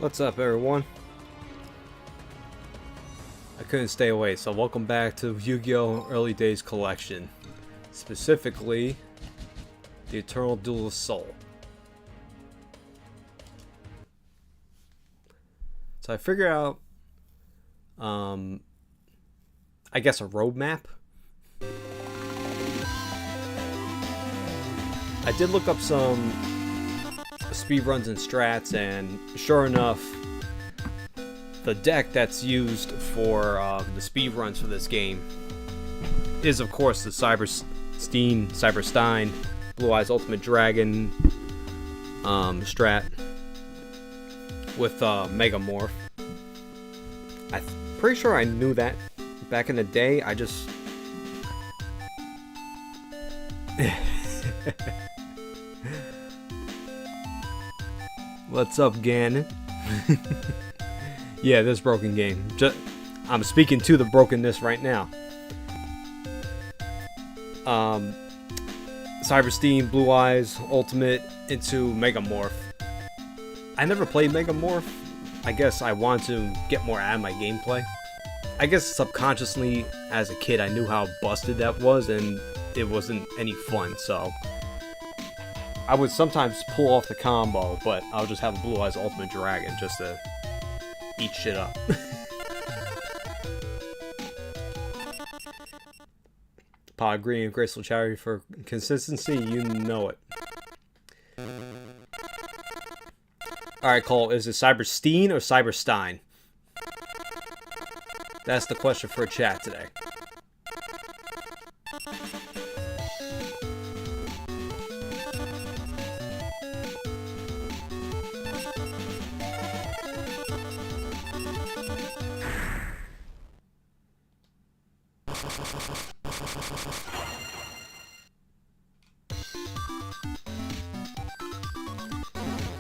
What's up, everyone? I couldn't stay away, so welcome back to YuGiOh Early Days Collection. Specifically, the Eternal Duelist Soul. So I figured out, I guess a roadmap. I did look up some speedruns and strats, and sure enough, the deck that's used for the speedruns for this game is, of course, the Cyberstein, Blue Eyes Ultimate Dragon strat with Megamorph. I'm pretty sure I knew that back in the day. I just What's up, Ganon? Yeah, this broken game. I'm speaking to the brokenness right now. Cyberstein, Blue Eyes, Ultimate into Megamorph. I never played Megamorph. I guess I want to get more out of my gameplay. I guess subconsciously, as a kid, I knew how busted that was, and it wasn't any fun, so I would sometimes pull off the combo, but I'll just have a Blue Eyes Ultimate Dragon just to eat shit up. Pod Green and Graceful Charity for consistency, you know it. Alright, Cole, is it Cyberstein or Cyberstein? That's the question for chat today.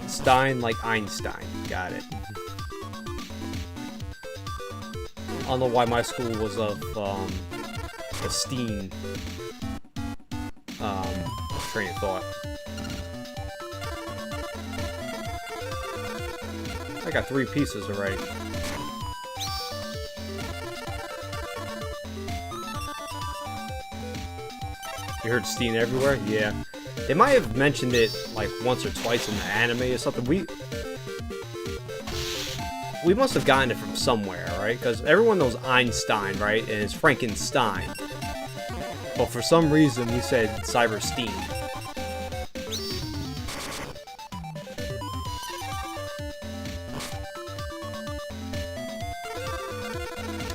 Stein like Einstein. Got it. I don't know why my school was of a Steen train of thought. I got 3 pieces already. You heard Steen everywhere? Yeah. They might have mentioned it like once or twice in the anime or something. We must have gotten it from somewhere, right? Because everyone knows Einstein, right? And it's Frankenstein. But for some reason, we said Cyberstein.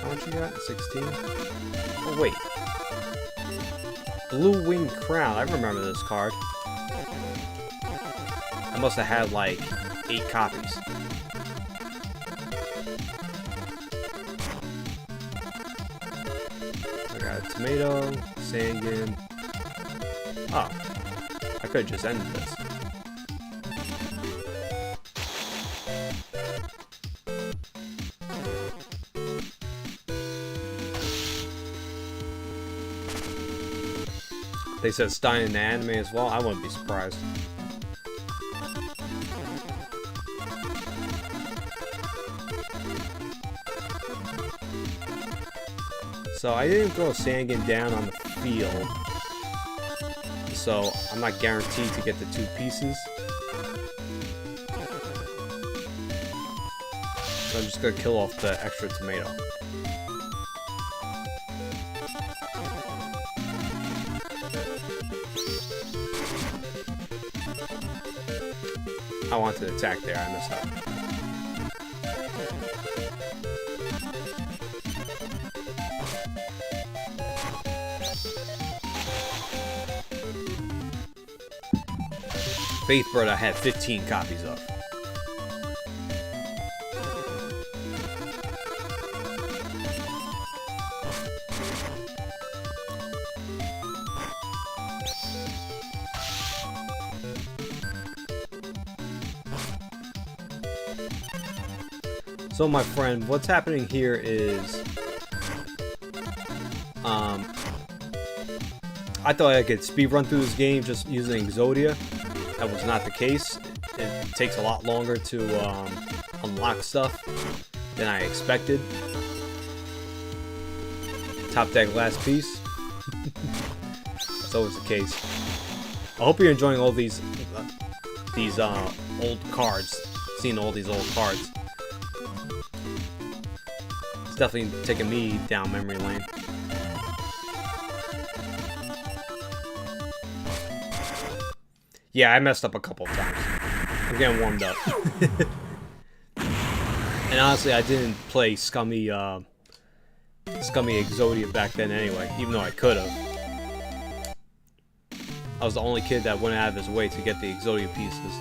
How much you got? 16? Oh, wait. Blue Wing Crown. I remember this card. I must have had like 8 copies. I got a tomato, Sangan. Oh, I could have just ended this. They said Stein in the anime as well. I wouldn't be surprised. So I didn't throw Sangan down on the field, so I'm not guaranteed to get the 2 pieces. So I'm just gonna kill off the extra tomato. I wanted to attack there, I messed up. Faithbird I had 15 copies of. So my friend, what's happening here is I thought I could speedrun through this game just using Exodia. That was not the case. It takes a lot longer to unlock stuff than I expected. Top deck last piece. That's always the case. I hope you're enjoying all these old cards. Seeing all these old cards. It's definitely taking me down memory lane. Yeah, I messed up a couple of times. I'm getting warmed up. And honestly, I didn't play scummy Exodia back then anyway, even though I could have. I was the only kid that went out of his way to get the Exodia pieces.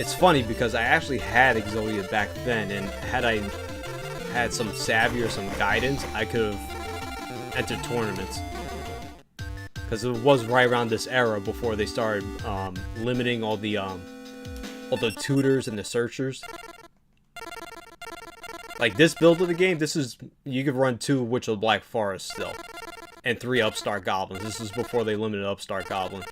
It's funny because I actually had Exodia back then, and had I had some savvy or some guidance, I could have entered tournaments. Because it was right around this era before they started limiting all the tutors and the searchers. Like this build of the game, this is, you could run 2 Witch of the Black Forest still, and 3 Upstart Goblins. This is before they limited Upstart Goblin.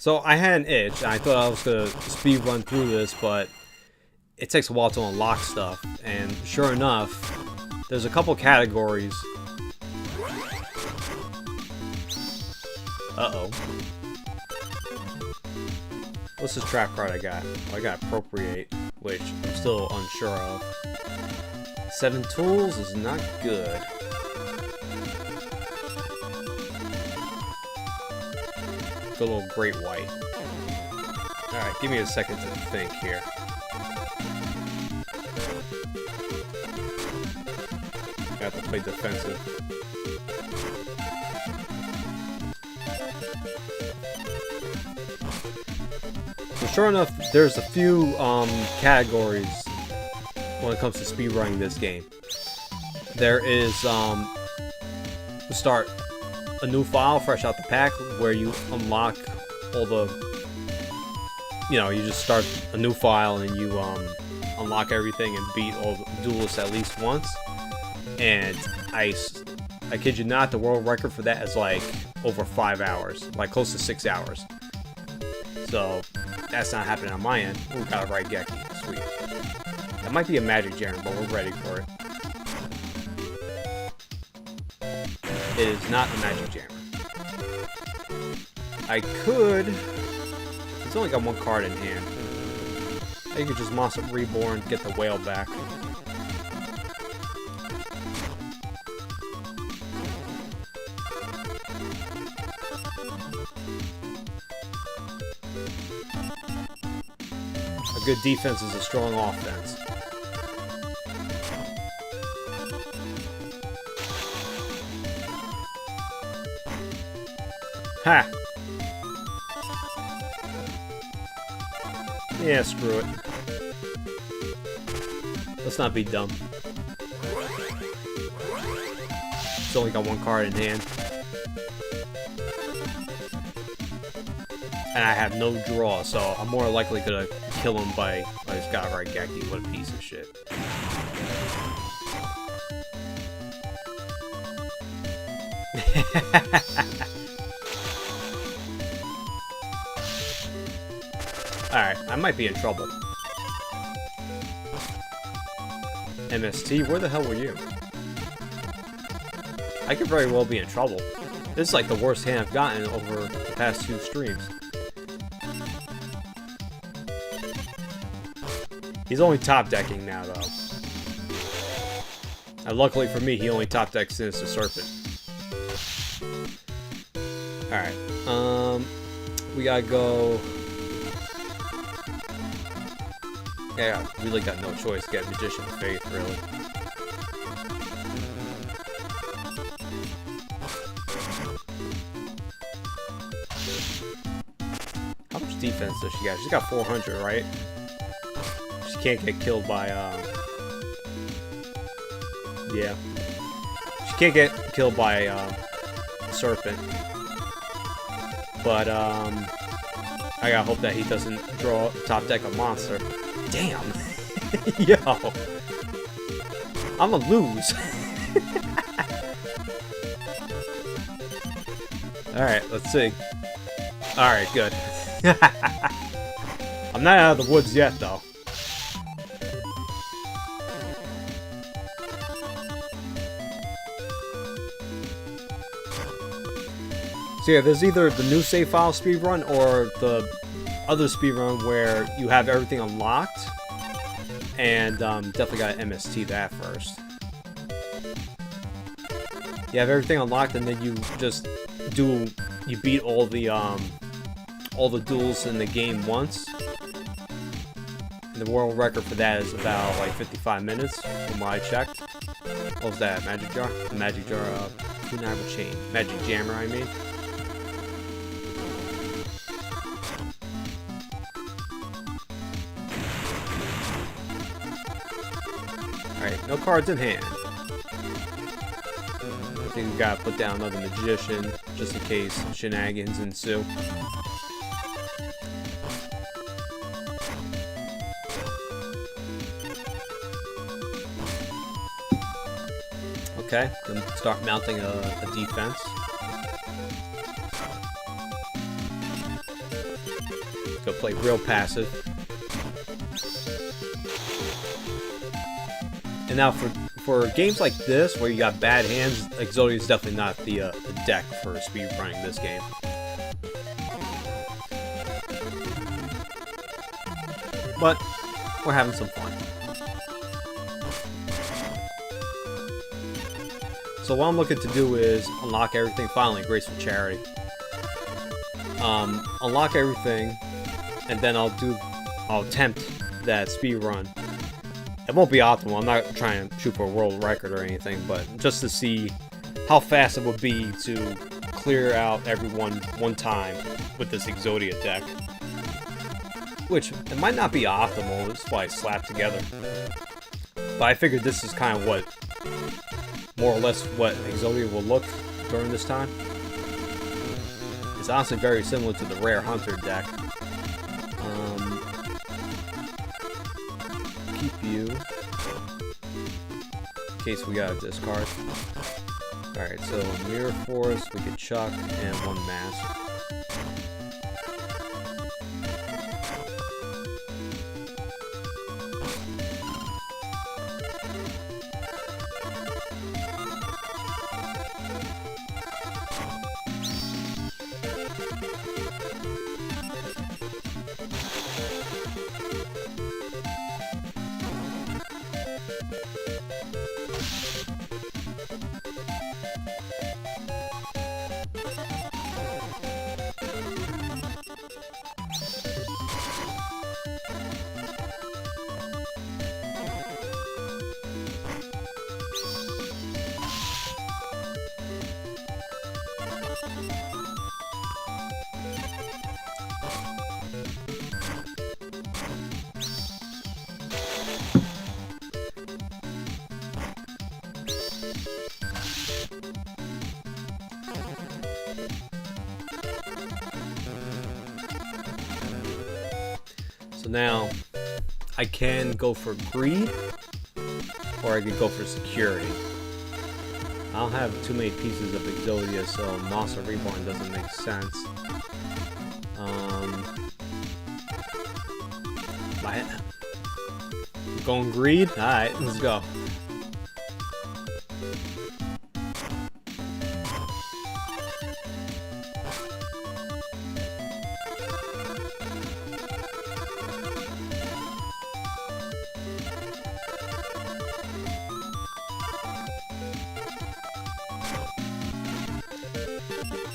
So I had an itch, and I thought I was gonna speed run through this, but it takes a while to unlock stuff. And sure enough, there's a couple categories. Uh-oh. What's this trap card I got? Well, I got Appropriate, which I'm still unsure of. 7 tools is not good. Good little Great White. Alright, give me a second to think here. I have to play defensive. So sure enough, there's a few categories when it comes to speedrunning this game. There is start a new file fresh out the pack where you unlock all the, you just start a new file and you unlock everything and beat all the duelists at least once. And I kid you not, the world record for that is like over 5 hours, like close to 6 hours. So that's not happening on my end. Ooh, got a right Geki, sweet. That might be a magic gem, but we're ready for it. It is not a magic jammer. I could... It's only got 1 card in hand. I could just Monster Reborn, get the whale back. A good defense is a strong offense. Ha! Yeah, screw it. Let's not be dumb. It's only got 1 card in hand. And I have no draw, so I'm more likely gonna kill him by this guy right Geki. What a piece of shit. Alright, I might be in trouble. MST, where the hell were you? I could very well be in trouble. This is like the worst hand I've gotten over the past 2 streams. He's only top decking now, though. And luckily for me, he only top decks Sinister Serpent. Alright, we gotta go... Yeah, really got no choice. Get Magician of Faith, really. How much defense does she got? She's got 400, right? She can't get killed by, yeah. She can't get killed by, Serpent. But, I gotta hope that he doesn't draw top deck a monster. Damn! Yo! I'm gonna lose. Alright, let's see. Alright, good. I'm not out of the woods yet, though. So yeah, there's either the new save file speedrun or the other speedrun where you have everything unlocked. And definitely gotta MST that first. You have everything unlocked and then you just you beat all the duels in the game once. And the world record for that is about like 55 minutes from what I checked. What was that? Magic jar? The magic jar Kunai chain. Magic jammer, I mean. Alright, no cards in hand. I think we gotta put down another magician, just in case shenanigans ensue. Okay, then start mounting a defense. Go play real passive. And now for games like this, where you got bad hands, Exodia is definitely not the deck for speedrunning this game. But we're having some fun. So what I'm looking to do is unlock everything finally, Graceful Charity. Unlock everything, and then I'll attempt that speedrun. It won't be optimal, I'm not trying to shoot for a world record or anything, but just to see how fast it would be to clear out everyone one time with this Exodia deck. Which, it might not be optimal, it's why I slapped together. But I figured this is kind of what, more or less what Exodia will look during this time. It's honestly very similar to the Rare Hunter deck. Keep you, in case we gotta discard. Alright, so Mirror Force, we could chuck, and one mask. So now, I can go for greed, or I could go for security. I don't have too many pieces of Exodia, so Monster Reborn doesn't make sense. Going greed? Alright, let's go.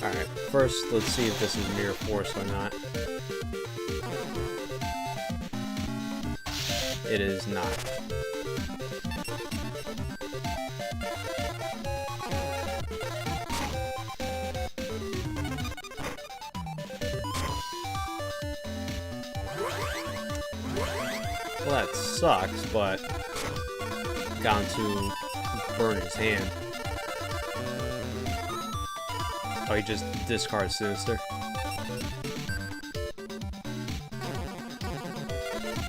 Alright, first let's see if this is Mirror Force or not. It is not. Well, that sucks, but got to burn his hand. Oh, he just discards Sinister.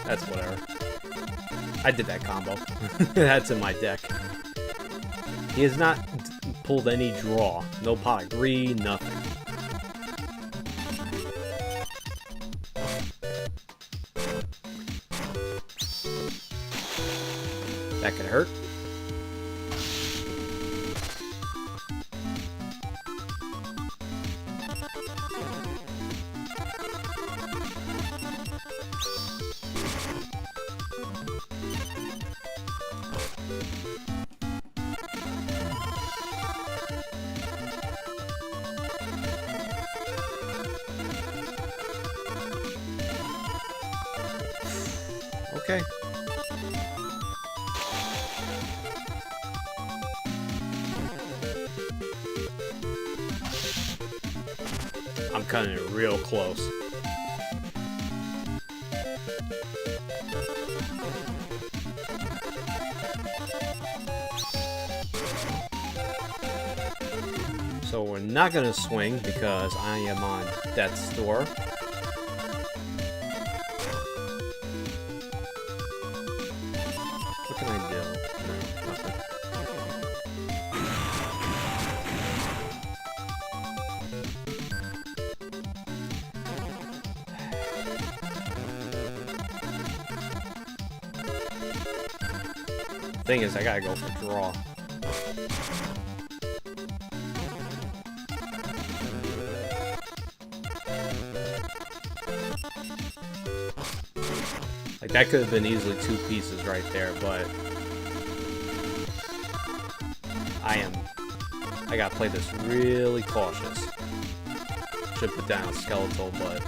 That's whatever. I did that combo. That's in my deck. He has not pulled any draw. No pot of green, nothing. That could hurt. Okay. I'm cutting it real close. So we're not gonna swing because I am on death's door. What can I do? No, nothing. Thing is, I gotta go for draw. Like, that could have been easily 2 pieces right there, but I gotta play this really cautious. Should put down a skeletal, but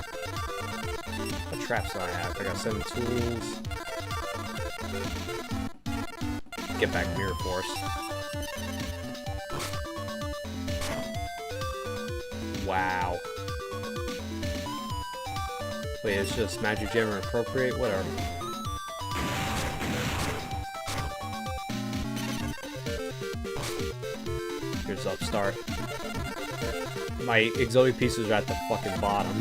what traps do I have? I got 7 tools. Get back Mirror Force. Wow. Wait, it's just Magic Jammer appropriate? Whatever. Here's Upstart. My auxiliary pieces are at the fucking bottom.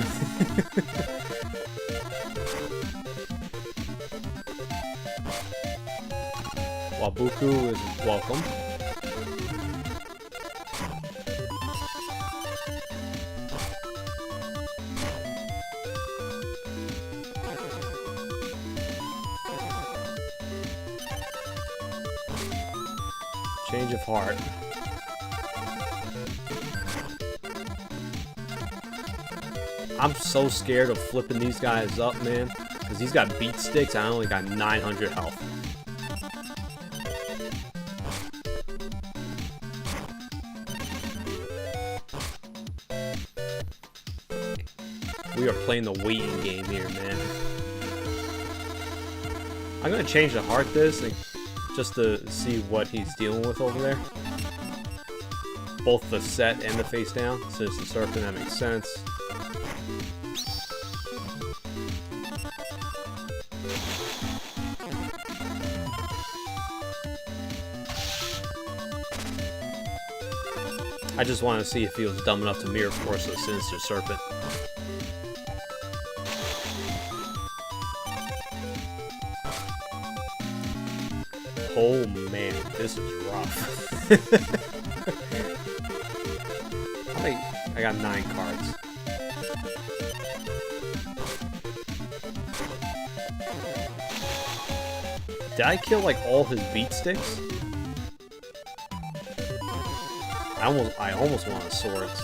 Wabuku is welcome. Change of heart. I'm so scared of flipping these guys up, man. Because he's got beat sticks, I only got 900 health. We are playing the waiting game here, man. I'm gonna change the heart this just to see what he's dealing with over there. Both the set and the face down. So it's the serpent, that makes sense. I just want to see if he was dumb enough to Mirror Force the Sinister Serpent. Oh man, this is rough. I got 9 cards. Did I kill like all his beat sticks? I almost want his swords.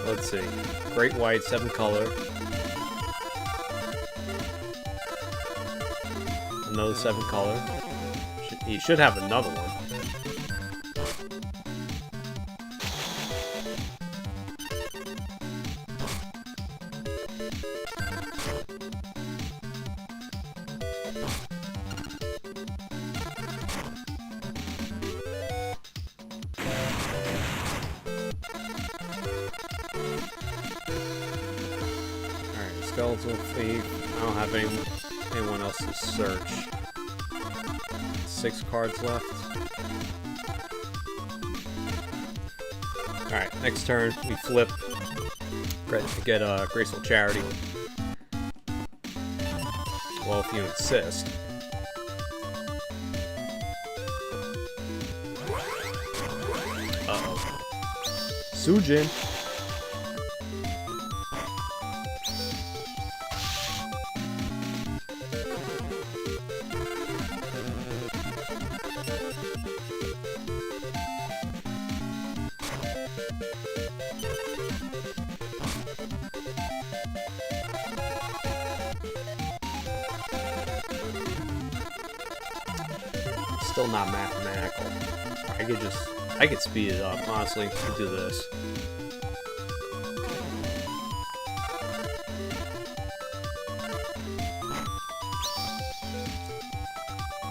Let's see. Great White, 7 color. Another 7 color. He should have another one. Alright, Skeletal Thief. I don't have anyone else to search. 6 cards left. Alright, next turn we flip. Ready to get Graceful Charity. Well, if you insist. Uh-oh. Sujin. Still not mathematical. I could speed it up, honestly, to do this.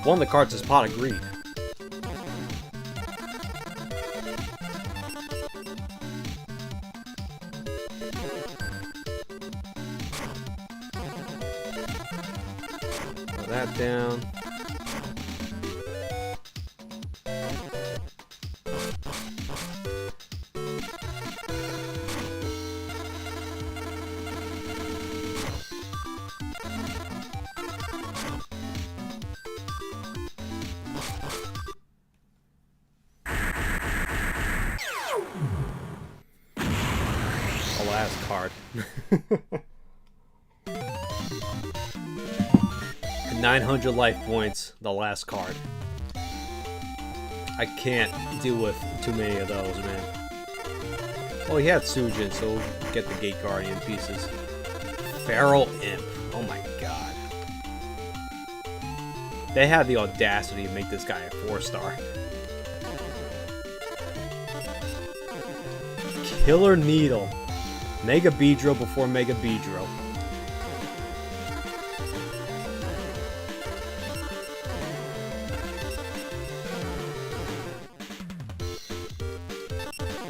One of the cards is Pot of Greed. Put that down. Last card. 900 life points, the last card. I can't deal with too many of those, man. Well, he had Sujin, so we'll get the Gate Guardian pieces. Feral Imp. Oh my god. They had the audacity to make this guy a 4-star. Killer Needle. Mega Beedrill before Mega Beedrill.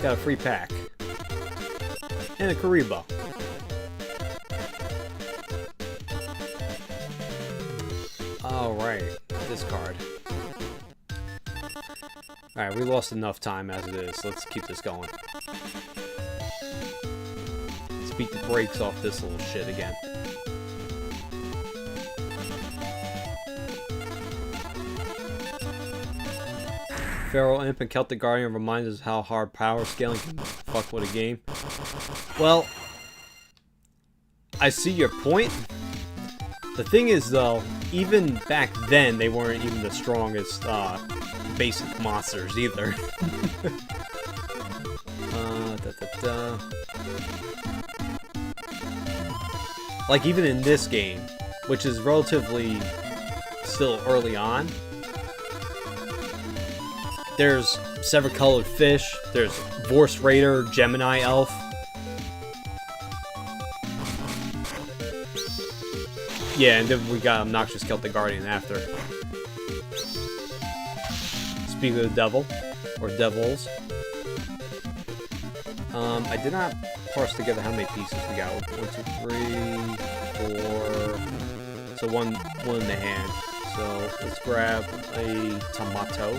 Got a free pack. And a Karibo. Alright, this card. Alright, we lost enough time as it is. Let's keep this going. Beat the brakes off this little shit again. Feral Imp and Celtic Guardian reminds us how hard power scaling can fuck with a game. Well, I see your point. The thing is, though, even back then, they weren't even the strongest basic monsters either. Like, even in this game, which is relatively still early on, there's Seven-Colored Fish, there's Vorse Raider, Gemini Elf. Yeah, and then we got Obnoxious Celtic Guardian after. Speaking of the devil, or devils. I did not parse together how many pieces we got. 1, 2, 3, 4. So one in the hand. So let's grab a tomato.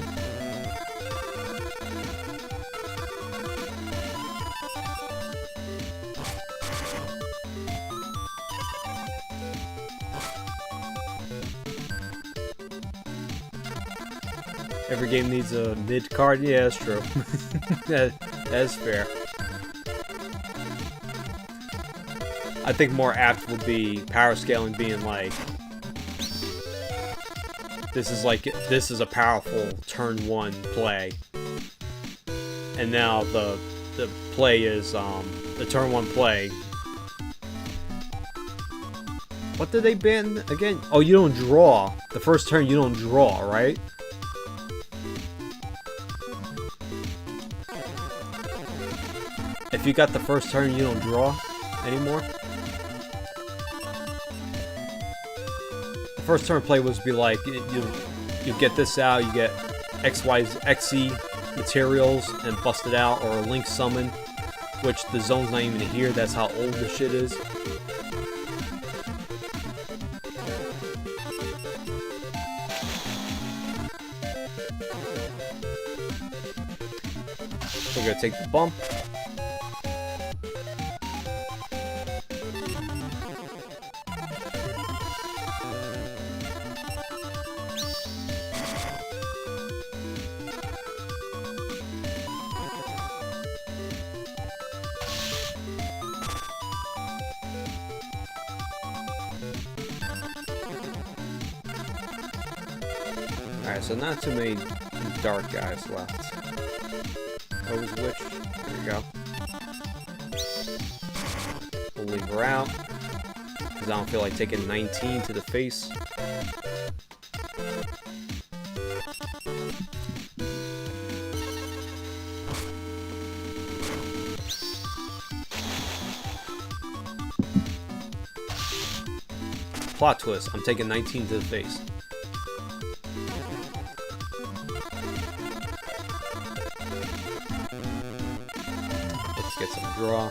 Every game needs a mid card. Yeah, that's true. That's fair. I think more apt would be power scaling being like, this is a powerful turn 1 play, and now the play is the turn 1 play. What did they ban again? Oh, you don't draw. The first turn you don't draw, right? If you got the first turn, you don't draw anymore. The first turn play was be like, you get this out, you get XE materials and bust it out, or a Link summon, which the zone's not even here. That's how old the shit is. We're gonna take the bump. Alright, so not too many dark guys left. Hose Witch. There we go. We'll leave her out. Because I don't feel like taking 19 to the face. Plot twist, I'm taking 19 to the face. Let's get some draw.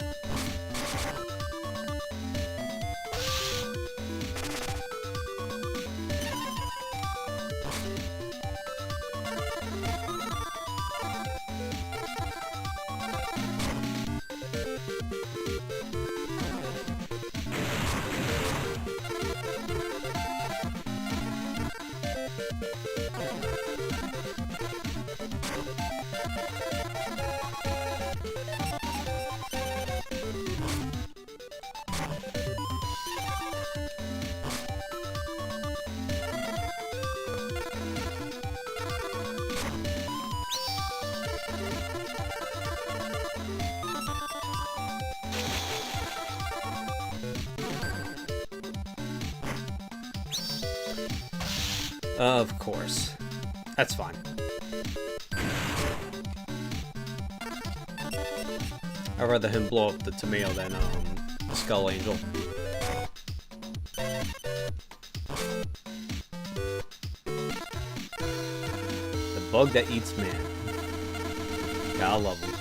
Of course. That's fine. I'd rather him blow up the tomato than Skull Angel. The bug that eats man. Yeah, I love him.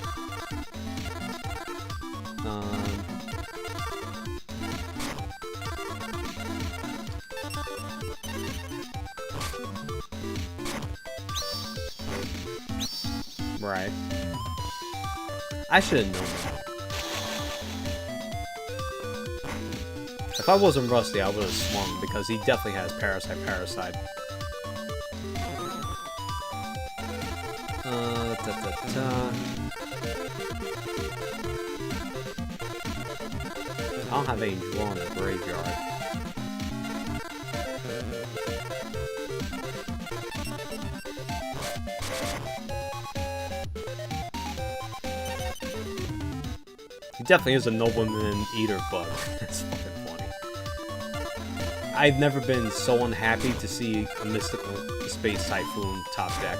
Right. I should have known that. If I wasn't Rusty, I would have swung, because he definitely has Parasite. I don't have any draw in the graveyard. He definitely is a nobleman eater bug. That's fucking funny. I've never been so unhappy to see a mystical space typhoon top deck.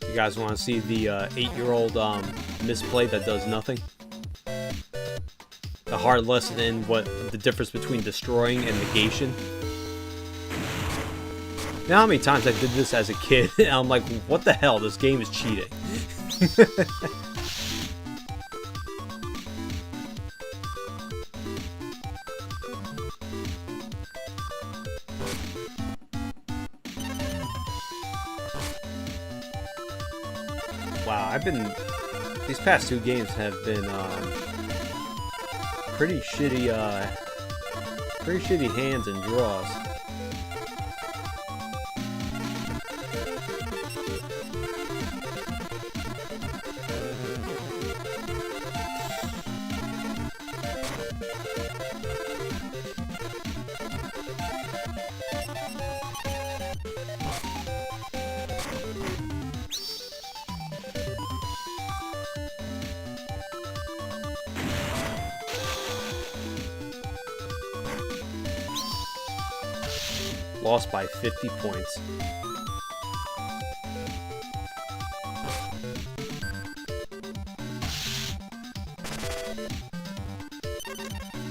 You guys want to see the 8-year-old misplay that does nothing? The hard lesson in what the difference between destroying and negation. You know how many times I did this as a kid, and I'm like, what the hell, this game is cheating. Wow, these past 2 games have been pretty shitty hands and draws. Lost by 50 points.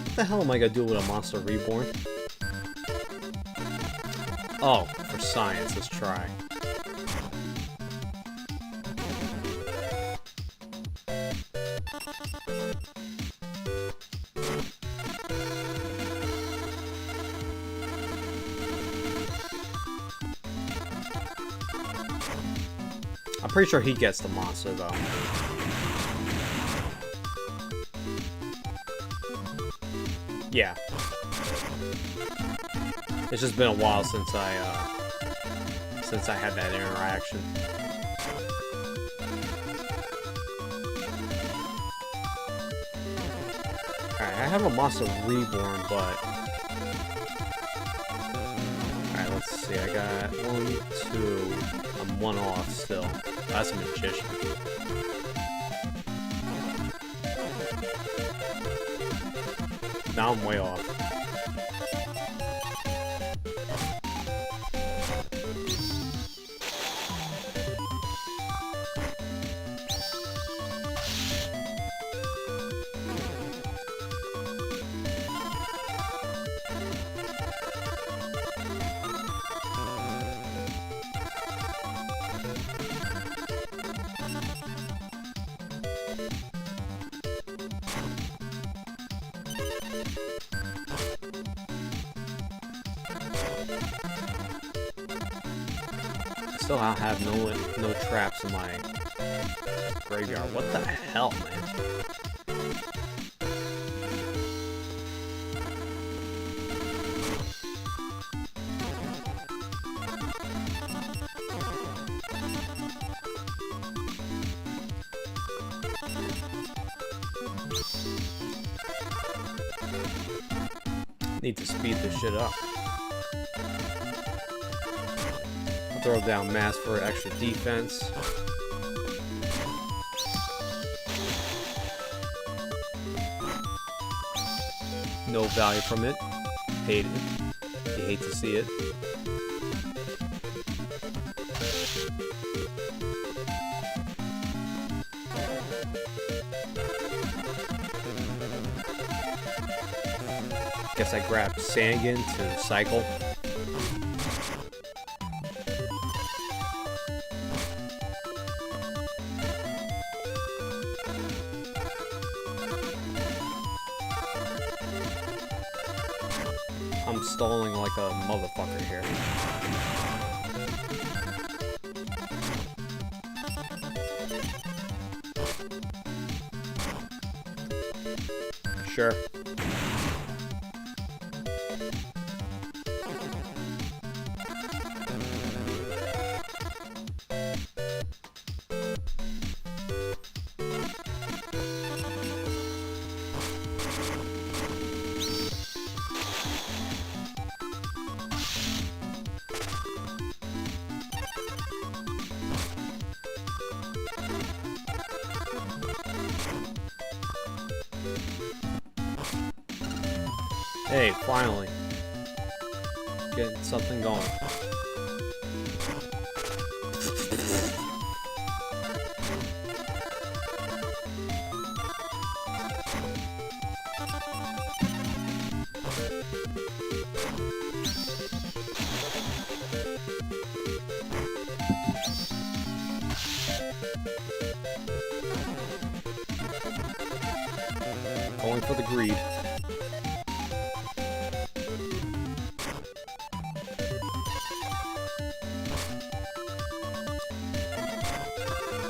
What the hell am I gonna do with a Monster Reborn? Oh, for science, let's try. I'm pretty sure he gets the monster, though. Yeah. It's just been a while since I had that interaction. Alright, I have a Monster Reborn, but... Alright, let's see. I got 1, 2... I'm 1 off still. That's a Magician. Now I'm way off. Still I have no traps in my graveyard. What the hell, man? Need to speed this shit up. Throw down mass for extra defense. No value from it. Hate it. You hate to see it. Guess I grabbed Sangan to cycle. I'm stalling like a motherfucker here. Sure. Hey, finally. Getting something going. Going for the greed.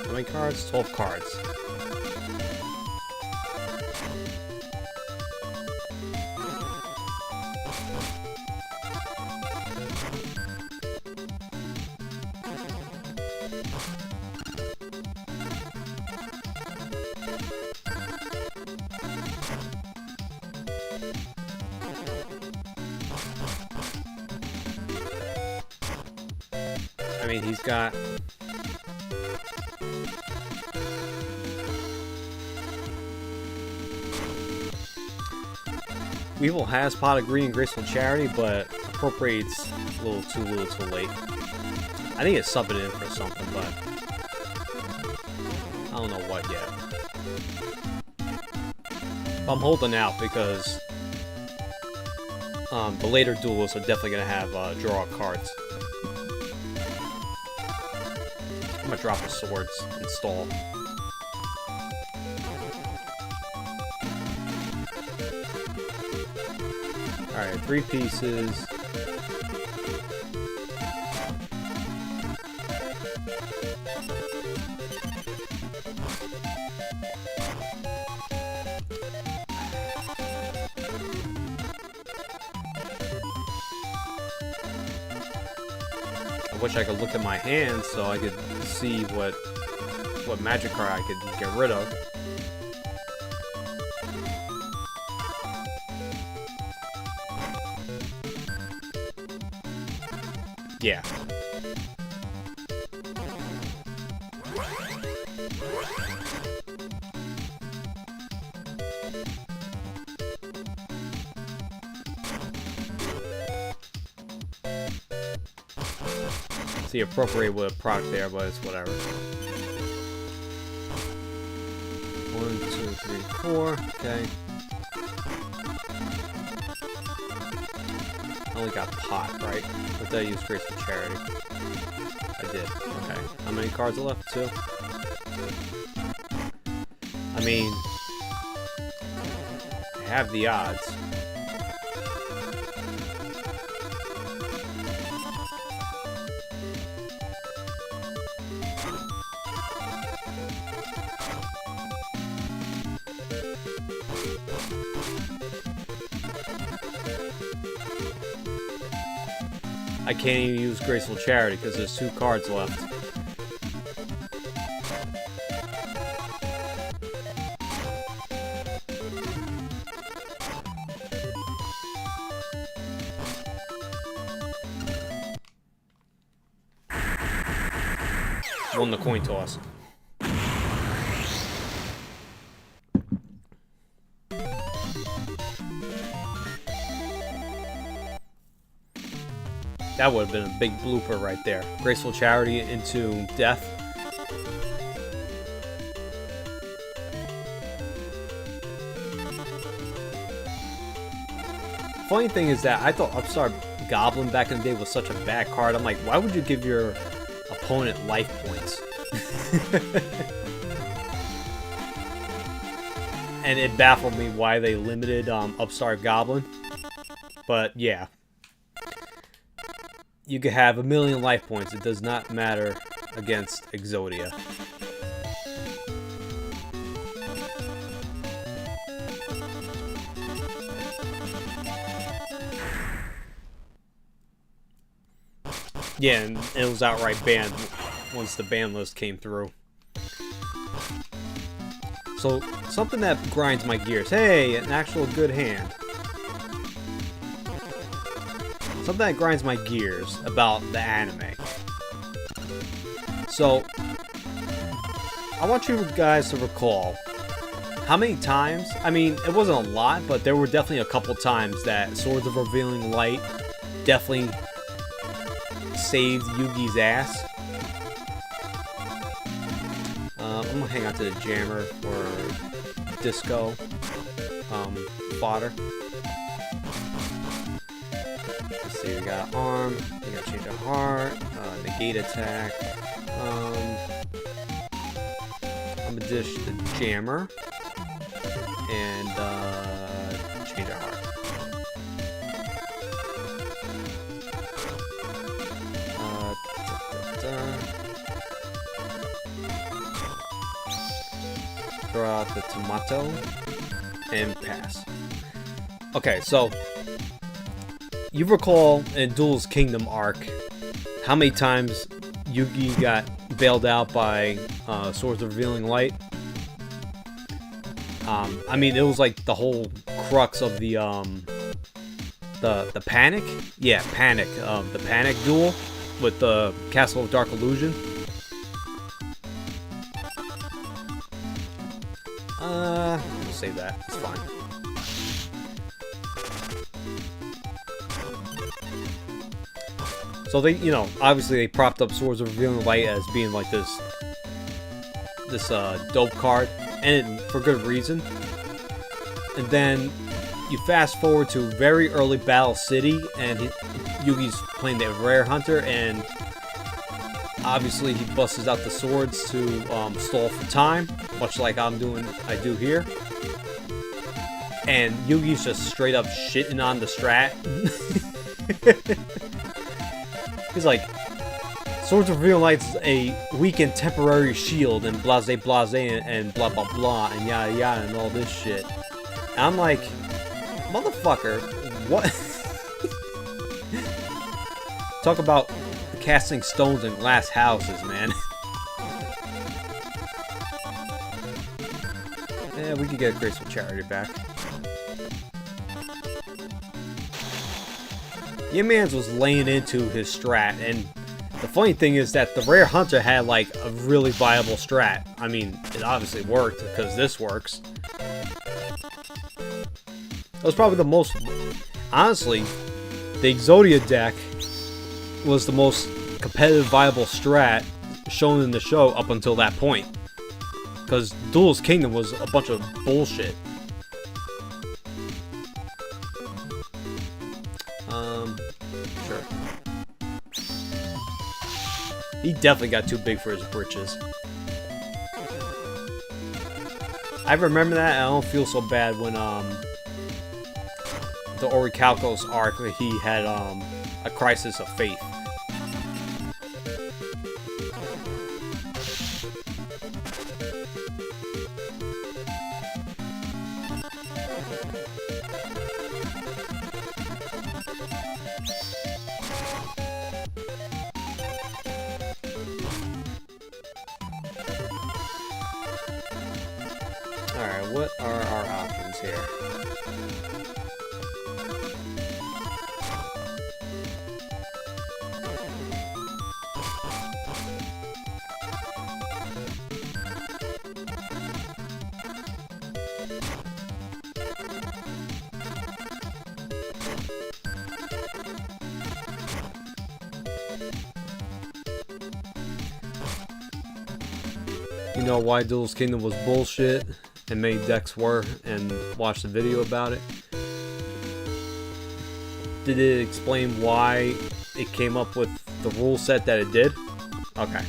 How many cards? 12 cards. I mean, he's got... Weevil has Pot of Greed and Graceful Charity, but appropriates a little too late. I think it's subbing in for something, but I don't know what yet. I'm holding out because the later duelists are definitely going to have draw cards. I'm going to drop the swords and stall. Alright, 3 pieces. I wish I could look at my hands so I could see what magic card I could get rid of. Yeah. See, appropriate with a proc there, but it's whatever. 1, 2, 3, 4. Okay. I only got pot, right? Or did I use Graceful Charity? I did. Okay. How many cards are left? 2? I mean, I have the odds. I can't even use Graceful Charity because there's 2 cards left. Won the coin toss. That would have been a big blooper right there. Graceful Charity into death. Funny thing is that I thought Upstart Goblin back in the day was such a bad card. I'm like, why would you give your opponent life points? And it baffled me why they limited Upstart Goblin. But yeah. You could have 1,000,000 life points. It does not matter against Exodia. Yeah, and it was outright banned once the ban list came through. So, something that grinds my gears. Hey, an actual good hand. Something that grinds my gears about the anime. So, I want you guys to recall how many times, I mean, it wasn't a lot, but there were definitely a couple times that Swords of Revealing Light definitely saved Yugi's ass. I'm gonna hang out to the jammer for disco fodder. Let's see, we got arm, we got change of heart, negate attack. I'm gonna dish the jammer and change of heart. Throw out the tomato and pass. Okay, so you recall in Duelist Kingdom arc how many times Yugi got bailed out by Swords of Revealing Light? I mean, it was like the whole crux of the panic. Yeah, panic. The panic duel with the Castle of Dark Illusion. We'll save that. It's fine. So they, you know, obviously they propped up Swords of Revealing Light as being like this dope card, and for good reason. And then you fast forward to very early Battle City, and Yugi's playing the Rare Hunter, and obviously he busts out the swords to stall for time, much like I do here. And Yugi's just straight up shitting on the strat. He's like, Swords of Revealing Light's a weakened temporary shield, and blase blase and blah blah blah and yada yada and all this shit. And I'm like, motherfucker, what? Talk about casting stones in glass houses, man. Yeah, we could get Graceful Charity back. Yimans was laying into his strat, and the funny thing is that the Rare Hunter had like a really viable strat. I mean, it obviously worked because this works. It was probably the most... Honestly, the Exodia deck was the most competitive, viable strat shown in the show up until that point. Because Duelist Kingdom was a bunch of bullshit. Sure. He definitely got too big for his britches. I remember that, and I don't feel so bad when, the Orichalcos arc, where he had, a crisis of faith. Alright, what are our options here? You know why Duelist Kingdom was bullshit, and many decks were, and watch the video about it. Did it explain why it came up with the rule set that it did? Okay.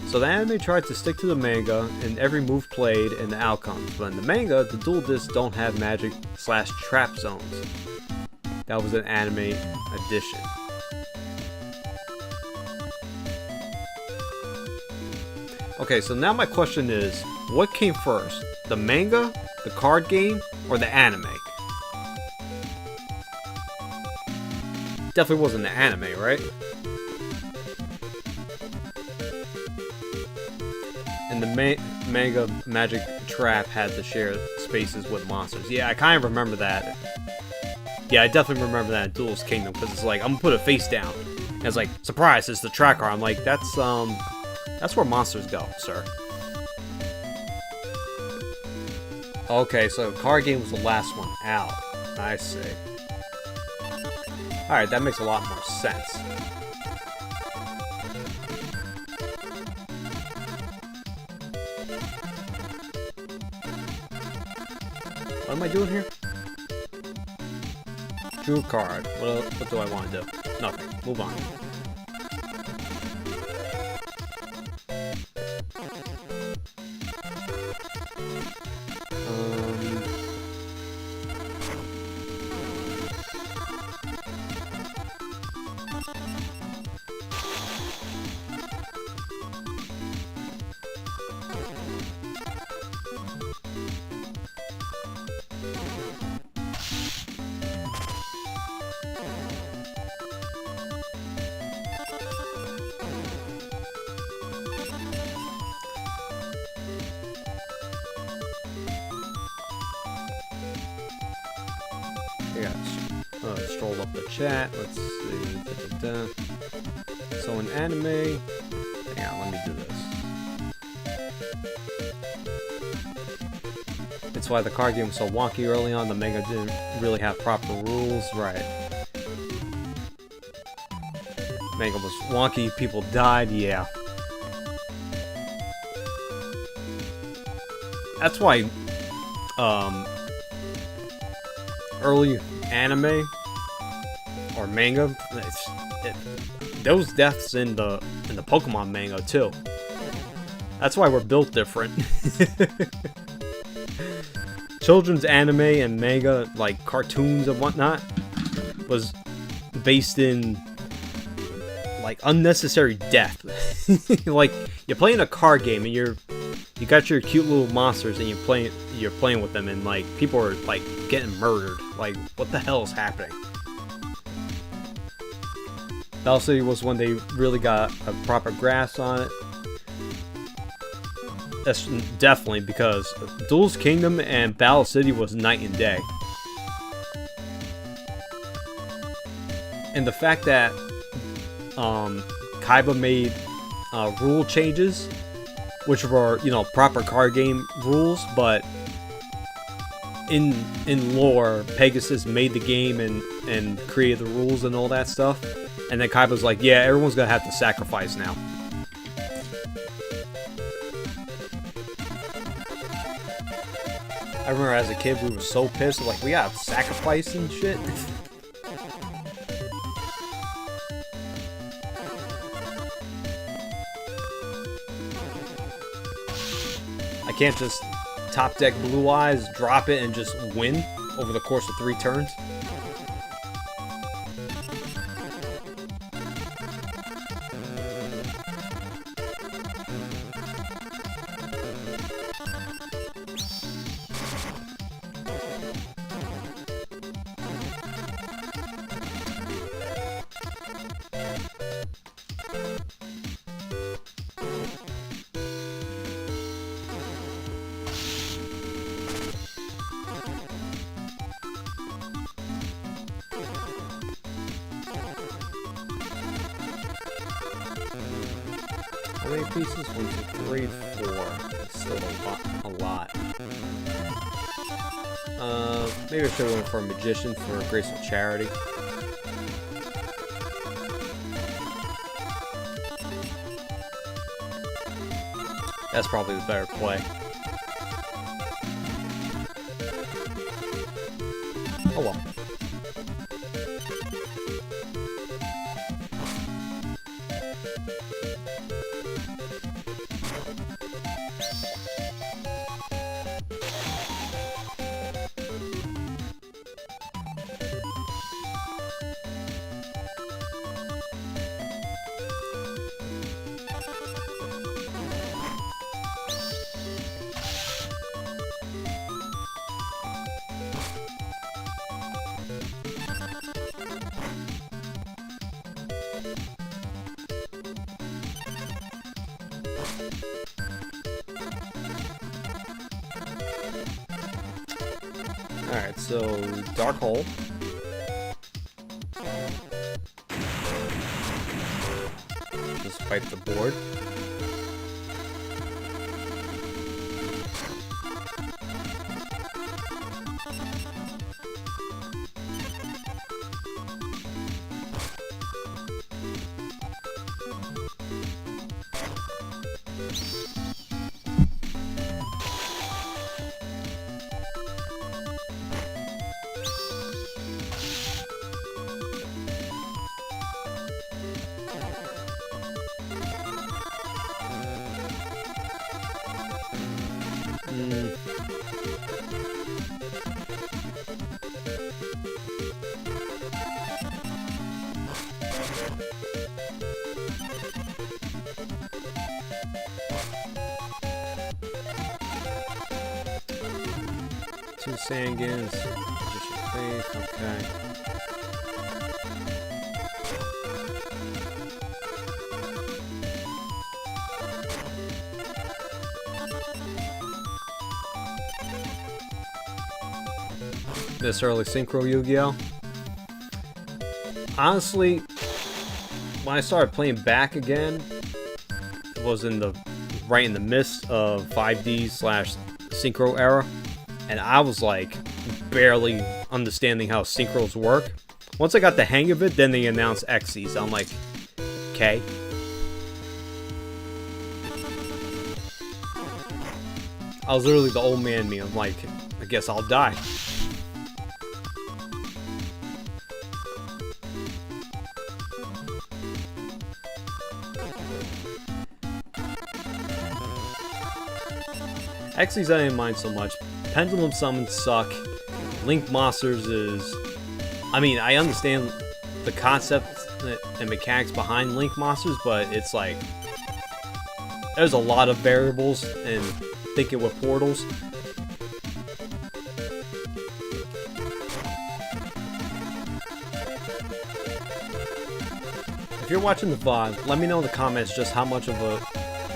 So the anime tried to stick to the manga in every move played and the outcomes, but in the manga, the dual discs don't have magic/trap zones. That was an anime addition. Okay, so now my question is, what came first? The manga, the card game, or the anime? Definitely wasn't the anime, right? And the manga Magic Trap had to share spaces with monsters. Yeah, I kind of remember that. Yeah, I definitely remember that in Duelist Kingdom, because it's like, I'm gonna put a face down. And it's like, surprise, it's the tracker. I'm like, that's where monsters go, sir. Okay, so card game was the last one out. I see. Alright, that makes a lot more sense. What am I doing here? Drew a card. What do I want to do? Nothing. Move on. Stroll up the chat. Let's see. So in anime, hang on, let me do this. It's why the card game was so wonky early on. The manga didn't really have proper rules, right? Manga was wonky. People died. Yeah. That's why early anime or manga, those deaths in the Pokemon manga too. That's why we're built different. Children's anime and manga, like cartoons and whatnot, was based in like unnecessary death. Like you're playing a card game and you got your cute little monsters and you're playing with them, and like people are like getting murdered. Like, what the hell is happening? Battle City was when they really got a proper grasp on it. That's definitely because Duelist Kingdom and Battle City was night and day. And the fact that Kaiba made rule changes, which were, you know, proper card game rules, but in lore, Pegasus made the game and created the rules and all that stuff. And then Kaiba's like, yeah, everyone's gonna have to sacrifice now. I remember as a kid, we were so pissed, like, we gotta sacrifice and shit. I can't just top deck Blue Eyes, drop it, and just win over the course of 3 turns. How many pieces? 1, 2, 3, 4. It's still a lot. Maybe I should have went for a Magician for a Graceful Charity. That's probably the better play. Oh well. Alright, so Dark Hole. Just wipe the board. Two Sangans, Magician Faith, okay. This early synchro Yu-Gi-Oh! Honestly, when I started playing back again, it was right in the midst of 5D/synchro era. And I was like barely understanding how synchros work. Once I got the hang of it, then they announced Xyz. I'm like, okay. I was literally the old man me. I'm like, I guess I'll die. Xyz I didn't mind so much. Pendulum Summons suck. Link Monsters is... I mean, I understand the concept and mechanics behind Link Monsters, but it's like... there's a lot of variables and thinking with portals. you're watching the VOD, let me know in the comments just how much of a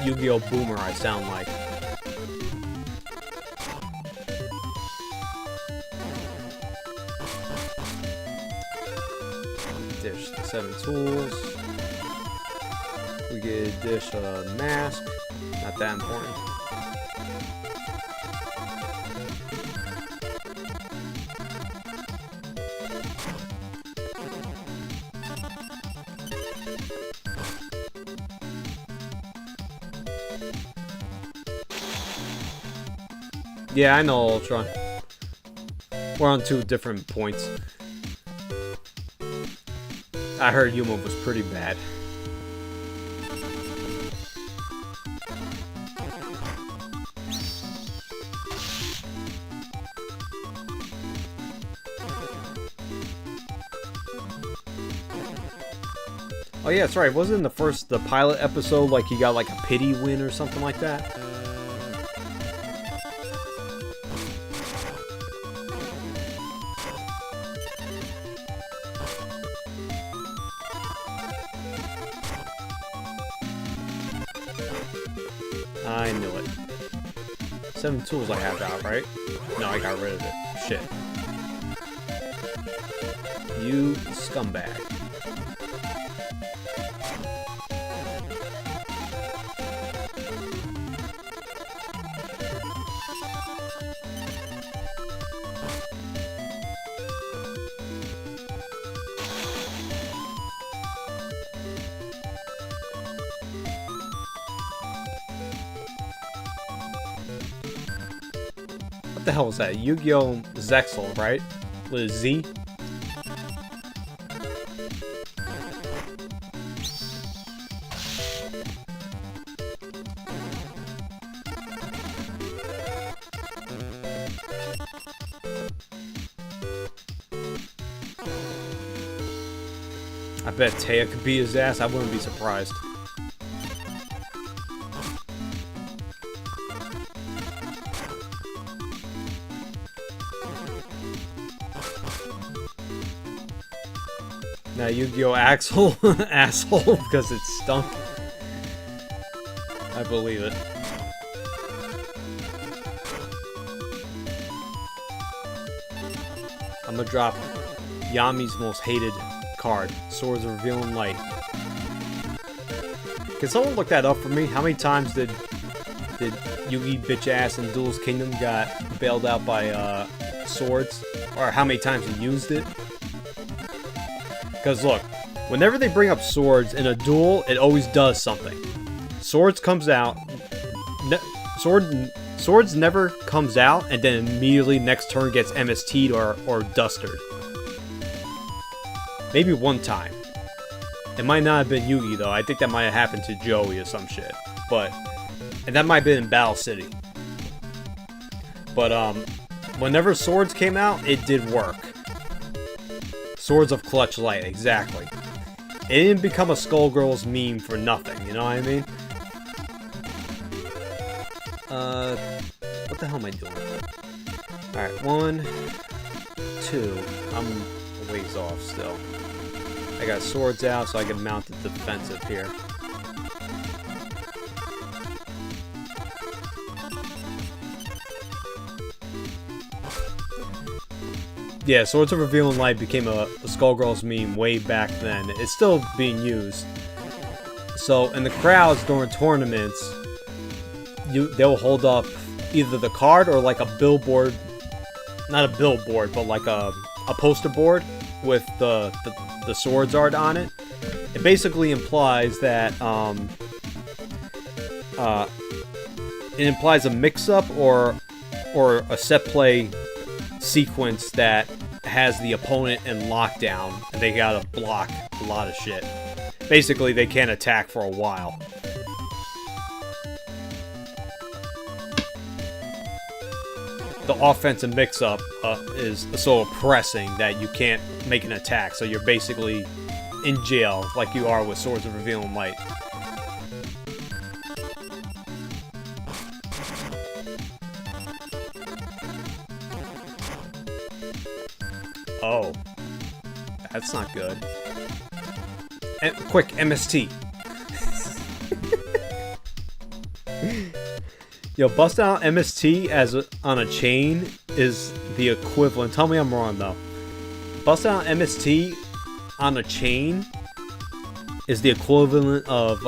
Yu-Gi-Oh boomer I sound like. Dish 7 tools. We get dish a mask. Not that important. Yeah, I know, Ultron. We're on 2 different points. I heard Yuma was pretty bad. Oh yeah, that's right. Wasn't in the pilot episode like he got like a pity win or something like that? I knew it. 7 tools I have out, right? No, I got rid of it. Shit. You scumbag. What the hell was that? YuGiOh Zexal, right? With a Z? I bet Taya could beat his ass. I wouldn't be surprised. Now YuGiOh Axel asshole because it stunk. I believe it. I'm gonna drop Yami's most hated card, Swords of Revealing Light. Can someone look that up for me? How many times did Yugi bitch ass in Duelist Kingdom got bailed out by swords? Or how many times he used it? Because look, whenever they bring up swords in a duel, it always does something. Swords comes out, swords never comes out, and then immediately next turn gets MST'd or dustered. Maybe one time. It might not have been Yugi though. I think that might have happened to Joey or some shit. And that might have been in Battle City. But whenever swords came out, it did work. Swords of Clutch Light, exactly. It didn't become a Skullgirls meme for nothing, you know what I mean? What the hell am I doing? Alright, 1, 2. I'm a ways off still. I got swords out so I can mount the defensive here. Yeah, Swords of Revealing Light became a Skullgirls meme way back then. It's still being used. So, in the crowds during tournaments, they'll hold up either the card or like a billboard, not a billboard, but like a poster board with the swords art on it. It basically implies that it implies a mix-up or a set play sequence that has the opponent in lockdown and they gotta block a lot of shit. Basically, they can't attack for a while. The offensive mix-up is so oppressing that you can't make an attack, so you're basically in jail like you are with Swords of Revealing Light. Oh, that's not good. Quick, MST. Yo, bust out MST on a chain is the equivalent. Tell me I'm wrong though. Bust out MST on a chain is the equivalent of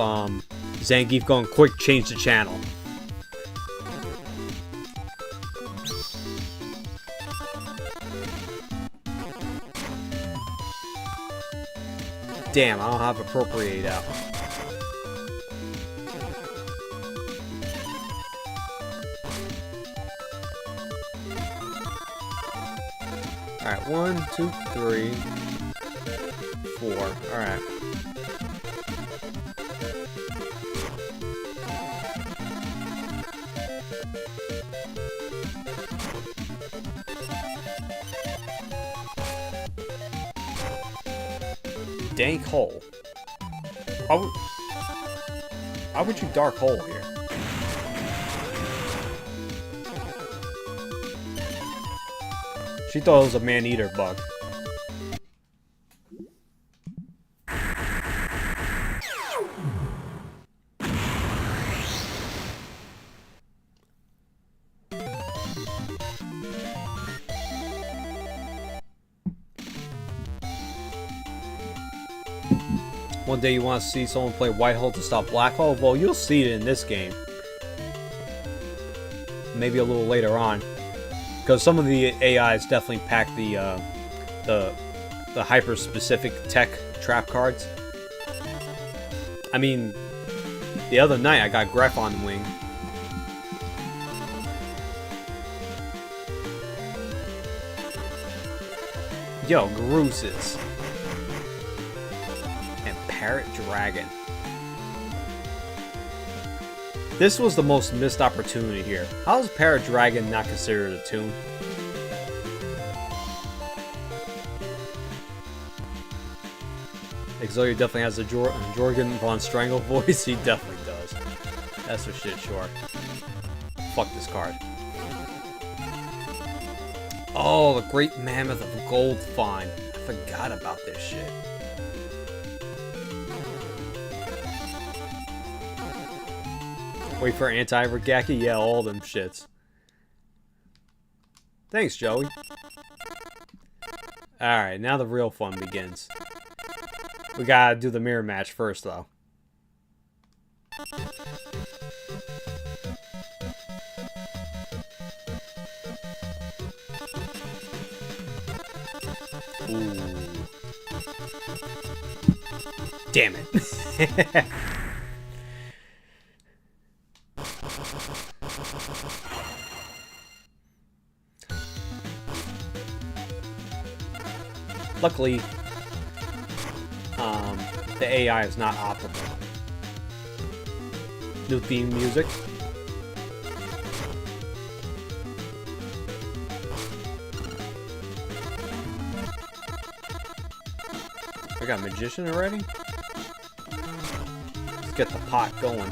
Zangief going quick, change the channel. Damn, I don't have appropriate out. Alright, 1, 2, 3, 4. Alright. Dank hole. Why would you dark hole here? She thought it was a man-eater bug. One day you want to see someone play white hole to stop black hole? Well, you'll see it in this game. Maybe a little later on. Because some of the AIs definitely pack the hyper-specific tech trap cards. I mean, the other night I got Gref on Wing. Yo, Garooses. And Parrot Dragon. This was the most missed opportunity here. How is Parrot Dragon not considered a tune? Exodia definitely has a Jorgen von Strangle voice. He definitely does. That's for shit sure. Fuck this card. Oh, the Great Mammoth of Gold Find. I forgot about this shit. Wait for anti-Regaki? Yeah, all them shits. Thanks, Joey. Alright, now the real fun begins. We gotta do the mirror match first, though. Ooh. Damn it. Luckily, the AI is not optimal. New theme music. I got Magician already? Let's get the pot going.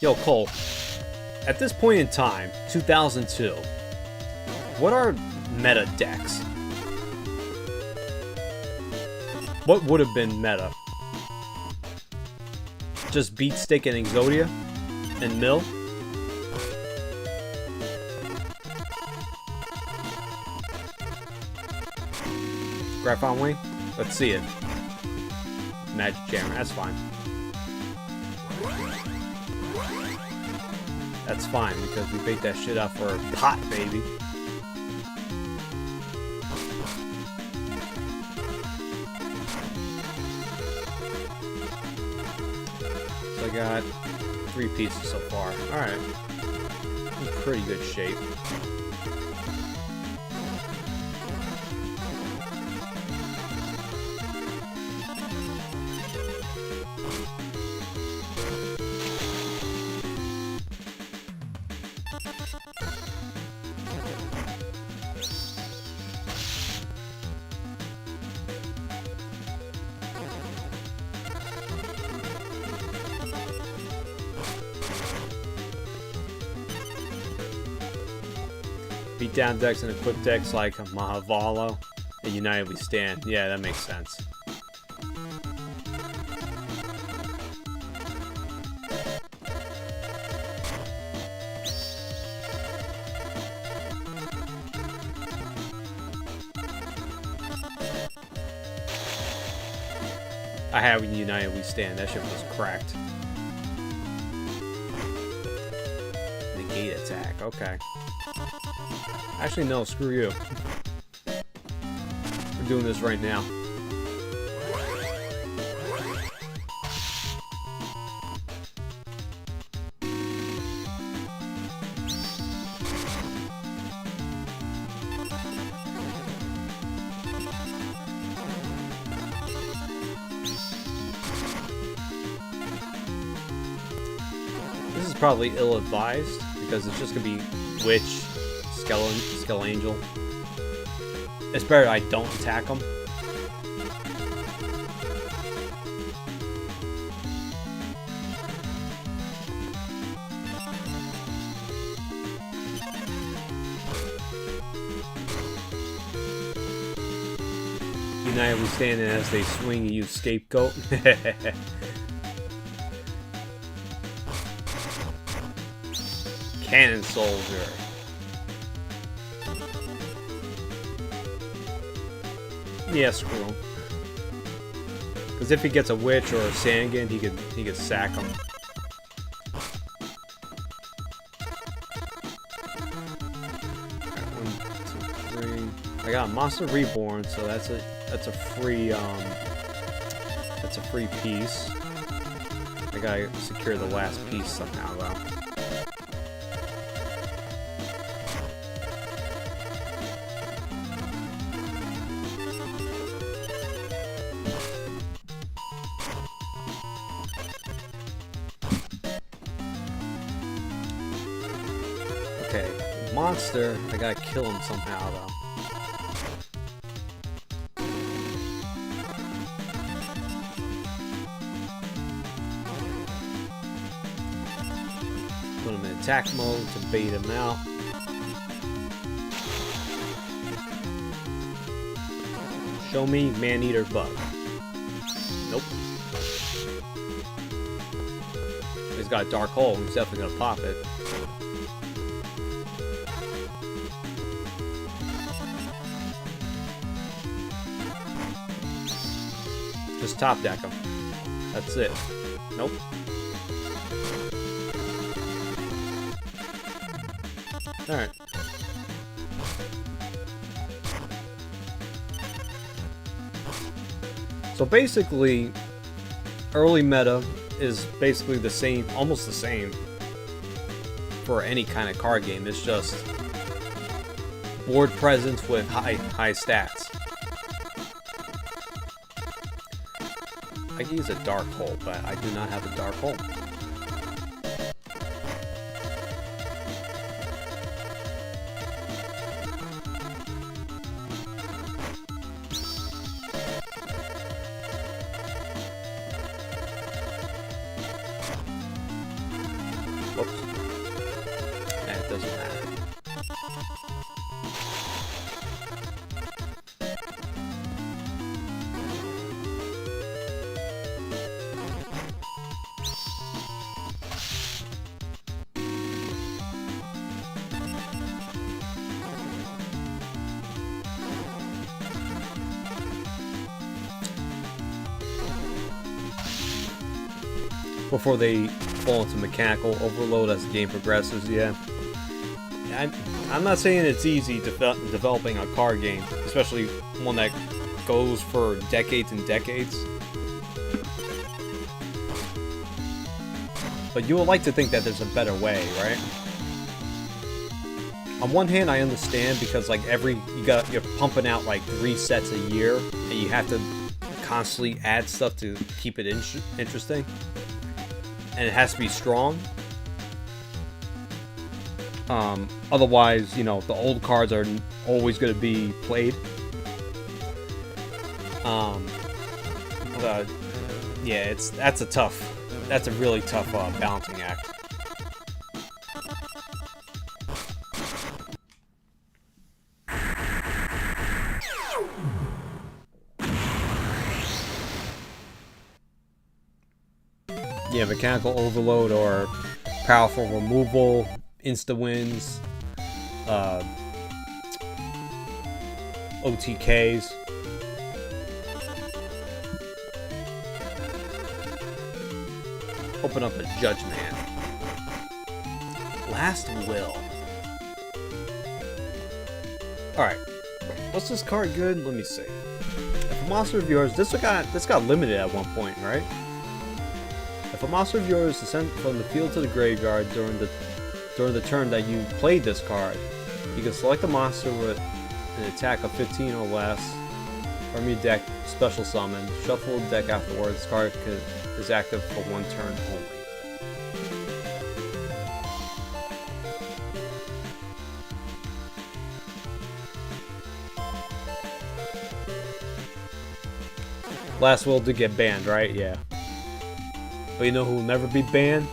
Yo, Cole, at this point in time, 2002, what are meta decks? What would have been meta? Just Beatstick and Exodia? And Mill? Graphon Wing? Let's see it. Magic Jammer, that's fine. That's fine, because we bait that shit out for a pot, baby. So I got 3 pieces so far. Alright. In pretty good shape. Beat down decks and equip decks like Mahavalo and United We Stand. Yeah, that makes sense. I had United We Stand. That shit was cracked. Negate attack. Okay. Actually, no. Screw you. We're doing this right now. This is probably ill-advised because it's just gonna be Witch, Skell Angel. It's better I don't attack them. United We Stand, and as they swing, you use Scapegoat. Cannon Soldier. Yeah, screw him. Because if he gets a Witch or a Sangan, he could sack him. Right, 1, 2, 3. I got Monster Reborn, so that's a free piece. I gotta secure the last piece somehow though. Okay, monster, I gotta kill him somehow though. Put him in attack mode to bait him out. Show me Man-Eater Bug. Nope. He's got a Dark Hole, he's definitely gonna pop it. Just top deck him. That's it. Nope. Alright. So basically, early meta is basically the same, almost the same for any kind of card game. It's just board presence with high stats. I can use a Dark Hole, but I do not have a Dark Hole. Whoops. Yeah, it doesn't matter. Before they fall into mechanical overload as the game progresses, yeah. I'm not saying it's easy developing a card game, especially one that goes for decades and decades. But you would like to think that there's a better way, right? On one hand, I understand because like you're pumping out like 3 sets a year, and you have to constantly add stuff to keep it interesting. And it has to be strong. Otherwise, you know, the old cards are always going to be played. Yeah, that's a really tough balancing act. Yeah, mechanical overload or powerful removal, insta wins, OTKs. Open up a judgment. Last will. Alright. What's this card good? Let me see. If a monster of yours, this got limited at one point, right? If a monster of yours is sent from the field to the graveyard during the turn that you played this card, you can select a monster with an attack of 15 or less from your deck, special summon, shuffle the deck afterwards. This card is active for one turn only. Last will did get banned, right? Yeah. But you know who will never be banned?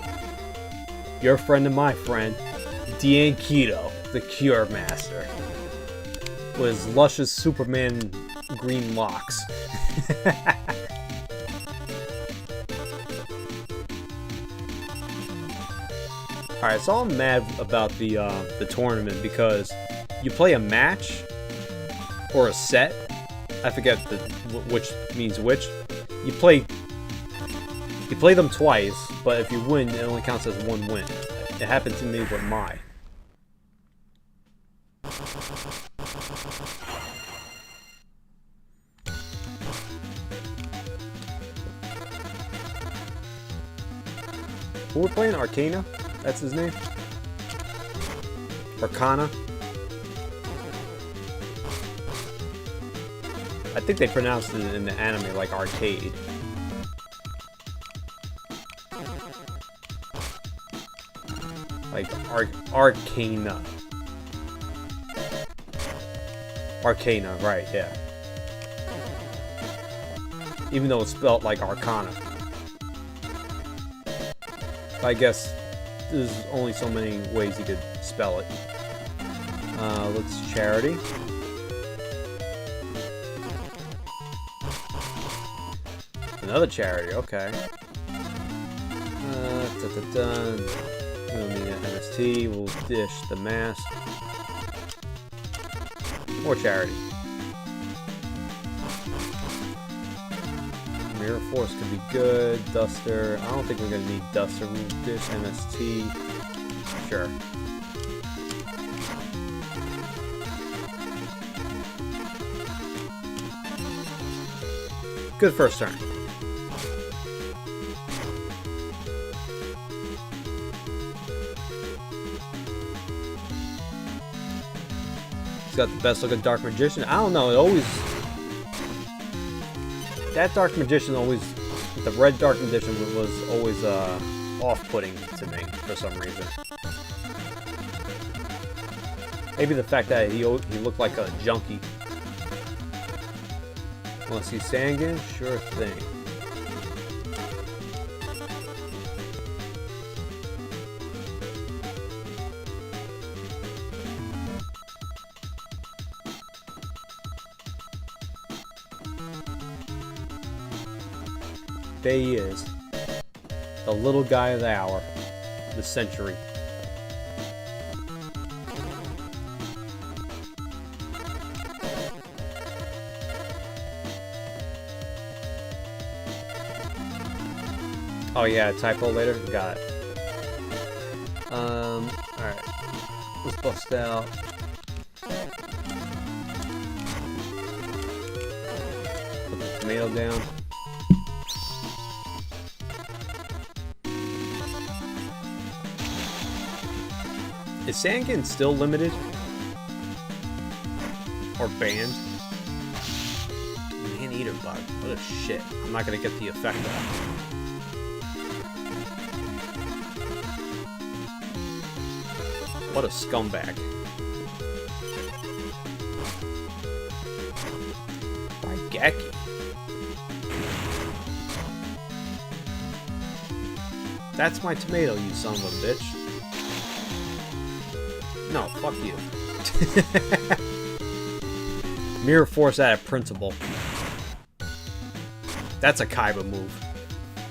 Your friend and my friend, YuGiOh, the Cure Master. With his luscious Superman green locks. Alright, so I'm mad about the tournament because you play a match or a set. I forget which means which. You play them twice, but if you win, it only counts as one win. It happened to me with Mai. Who we're playing? Arcana? That's his name? Arcana? I think they pronounced it in the anime like arcade. Like Arcana. Arcana, right, yeah. Even though it's spelled like Arcana. I guess there's only so many ways you could spell it. Let's charity. Another charity, okay. We'll need an MST, we'll dish the mask. More charity. Mirror Force could be good. Duster. I don't think we're gonna need Duster. We'll dish MST. Sure. Good first turn. He's got the best looking Dark Magician. I don't know, it always... That Dark Magician always... The red Dark Magician was always off-putting to me for some reason. Maybe the fact that he looked like a junkie. Want to see Sangan? Sure thing. There he is. The little guy of the hour. The century. Oh yeah, typo later? Got it. Alright. Let's bust out. Put the tomato down. Is Sangan still limited? Or banned? Man-eater bug. What a shit. I'm not gonna get the effect off. What a scumbag. Raigeki. That's my tomato, you son of a bitch. No, fuck you. Mirror Force out of principle. That's a Kaiba move.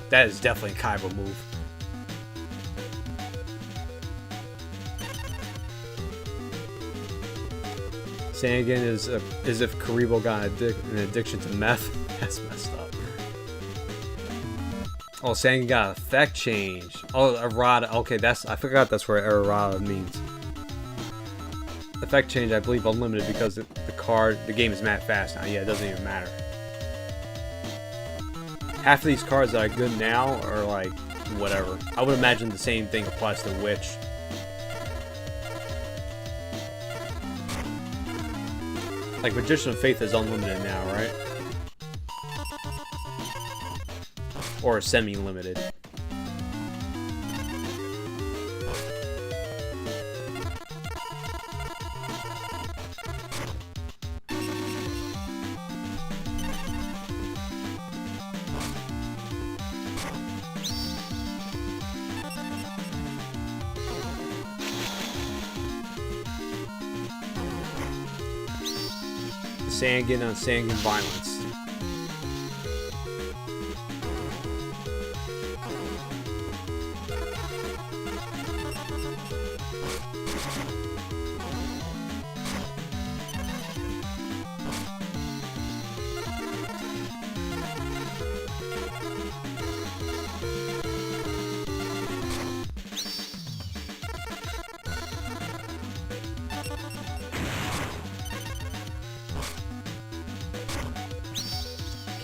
That is definitely a Kaiba move. Saying again is as if Karibo got an addiction to meth. That's messed up. Oh, saying he got effect change. Oh, errata. Okay, I forgot that's where errata means. Effect change, I believe, unlimited because the game is mad fast now. Yeah, it doesn't even matter. Half of these cards that are good now are like whatever. I would imagine the same thing applies to Witch. Like Magician of Faith is unlimited now, right? Or semi-limited. Sangan on Sangan violence.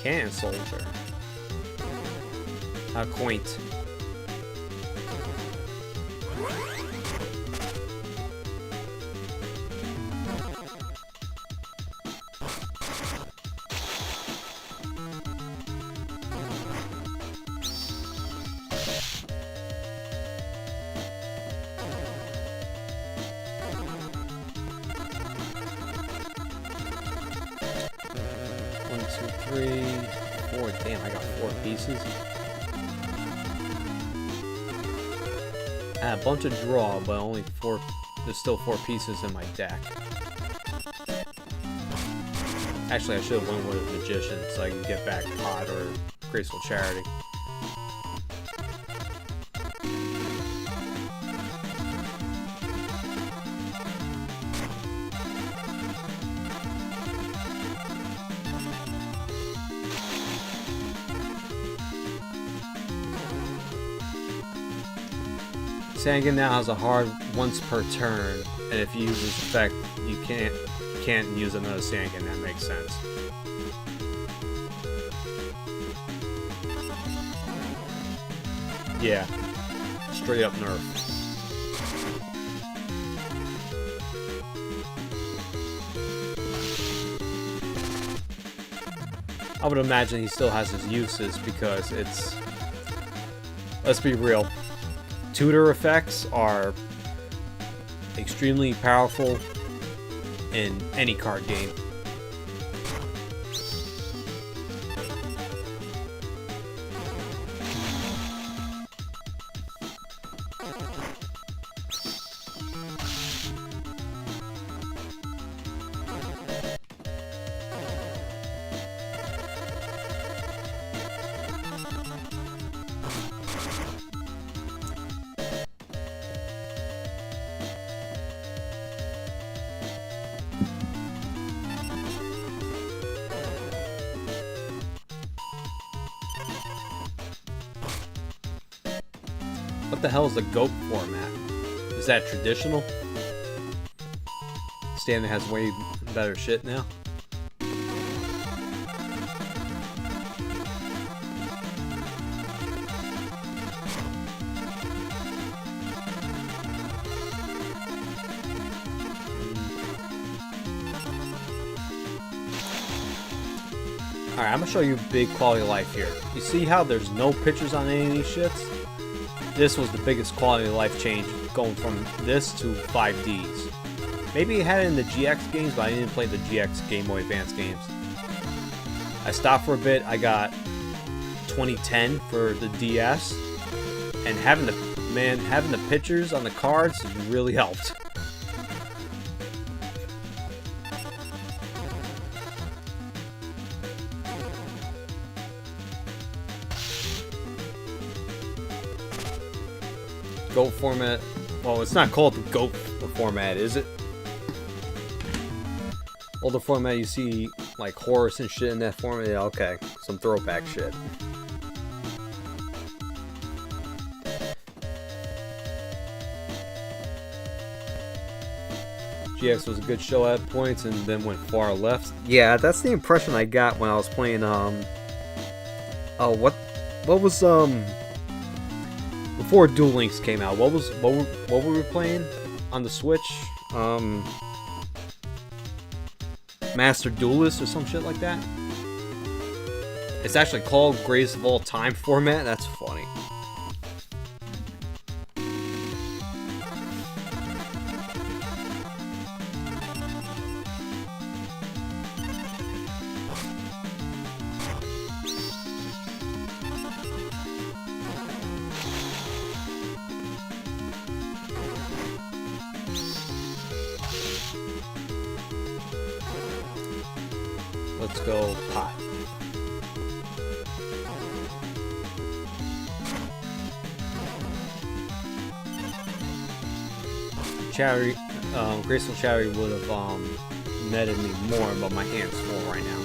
Can soldier. How quaint. Three, four. Damn, I got 4 pieces. I had a bunch of draw, but only 4. There's still 4 pieces in my deck. Actually, I should have went with a Magician so I can get back Pod or Graceful Charity. Sangan now has a hard once per turn, and if you use this effect, you can't use another Sangan. That makes sense. Yeah, straight up nerf. I would imagine he still has his uses because it's. Let's be real. Tutor effects are extremely powerful in any card game. What the hell is the GOAT format? Is that traditional? Standard has way better shit now. Alright, I'm gonna show you big quality of life here. You see how there's no pictures on any of these shits? This was the biggest quality of life change, going from this to 5Ds. Maybe it had it in the GX games, but I didn't play the GX Game Boy Advance games. I stopped for a bit, I got 2010 for the DS, and having the pictures on the cards really helped. GOAT format. Well, it's not called the GOAT format, is it? Older format, you see like Horus and shit in that format. Yeah, okay, some throwback shit. GX was a good show at points and then went far left. Yeah, that's the impression I got when I was playing what was before Duel Links came out. What were we playing on the Switch? Master Duelist or some shit like that. It's actually called Greatest of All Time format. That's funny. Let's go pot. Cherry, Graceful Cherry would have netted me more, but my hand's full right now.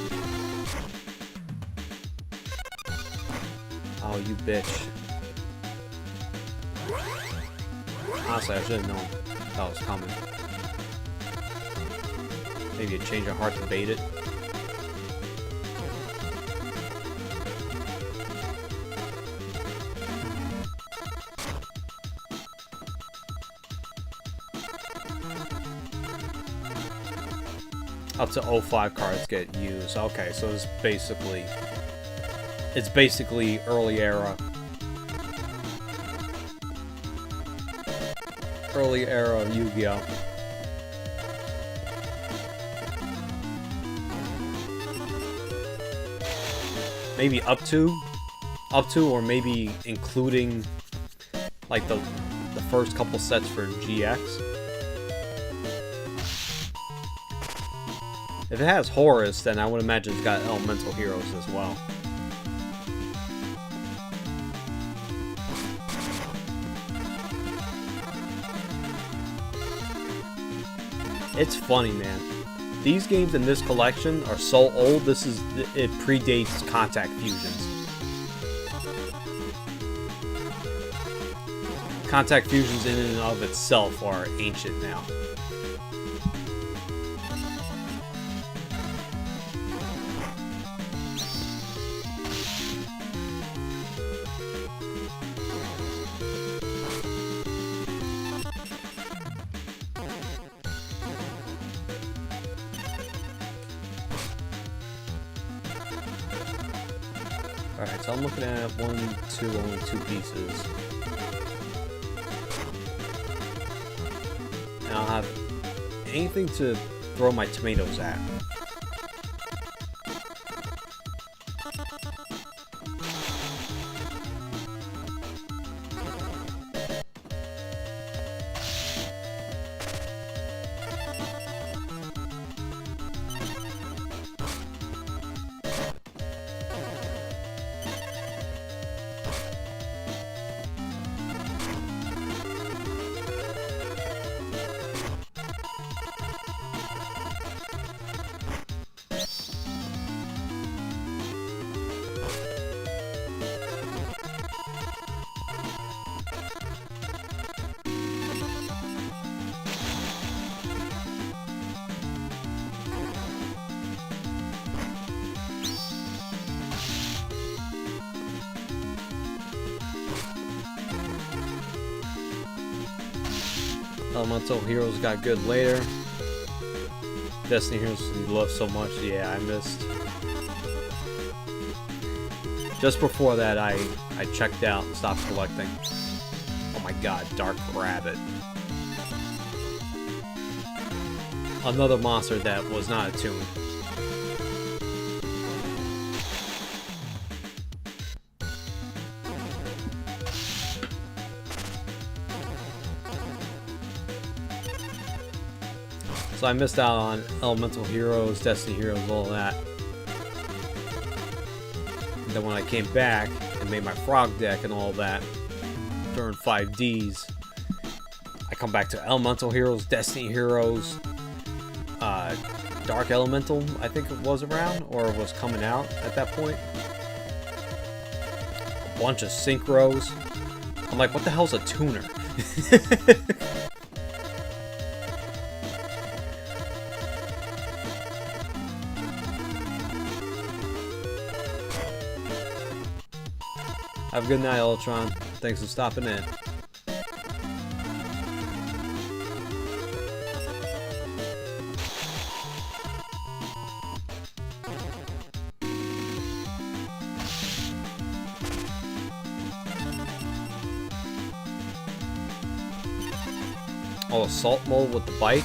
Oh, you bitch. Honestly, I should have known that was coming. Maybe a change of heart to bait it. Up to 05 cards get used. Okay, so it's basically early era of Yu-Gi-Oh. Maybe up to, or maybe including like the first couple sets for GX. If it has Horus, then I would imagine it's got Elemental Heroes as well. It's funny, man. These games in this collection are so old, it predates Contact Fusions. Contact Fusions in and of itself are ancient now. Alright, so I'm looking at only two pieces. And I'll have anything to throw my tomatoes at. Elemental Heroes got good later. Destiny Heroes you love so much. Yeah, I missed. Just before that, I checked out and stopped collecting. Oh my god, Dark Rabbit. Another monster that was not attuned. So I missed out on Elemental Heroes, Destiny Heroes, all that. And then when I came back and made my frog deck and all that during 5Ds, come back to Elemental Heroes, Destiny Heroes, Dark Elemental, I think it was around, or was coming out at that point. A bunch of synchros. I'm like, what the hell's a tuner? Have a good night, Ultron. Thanks for stopping in. Oh, assault mode with the bike.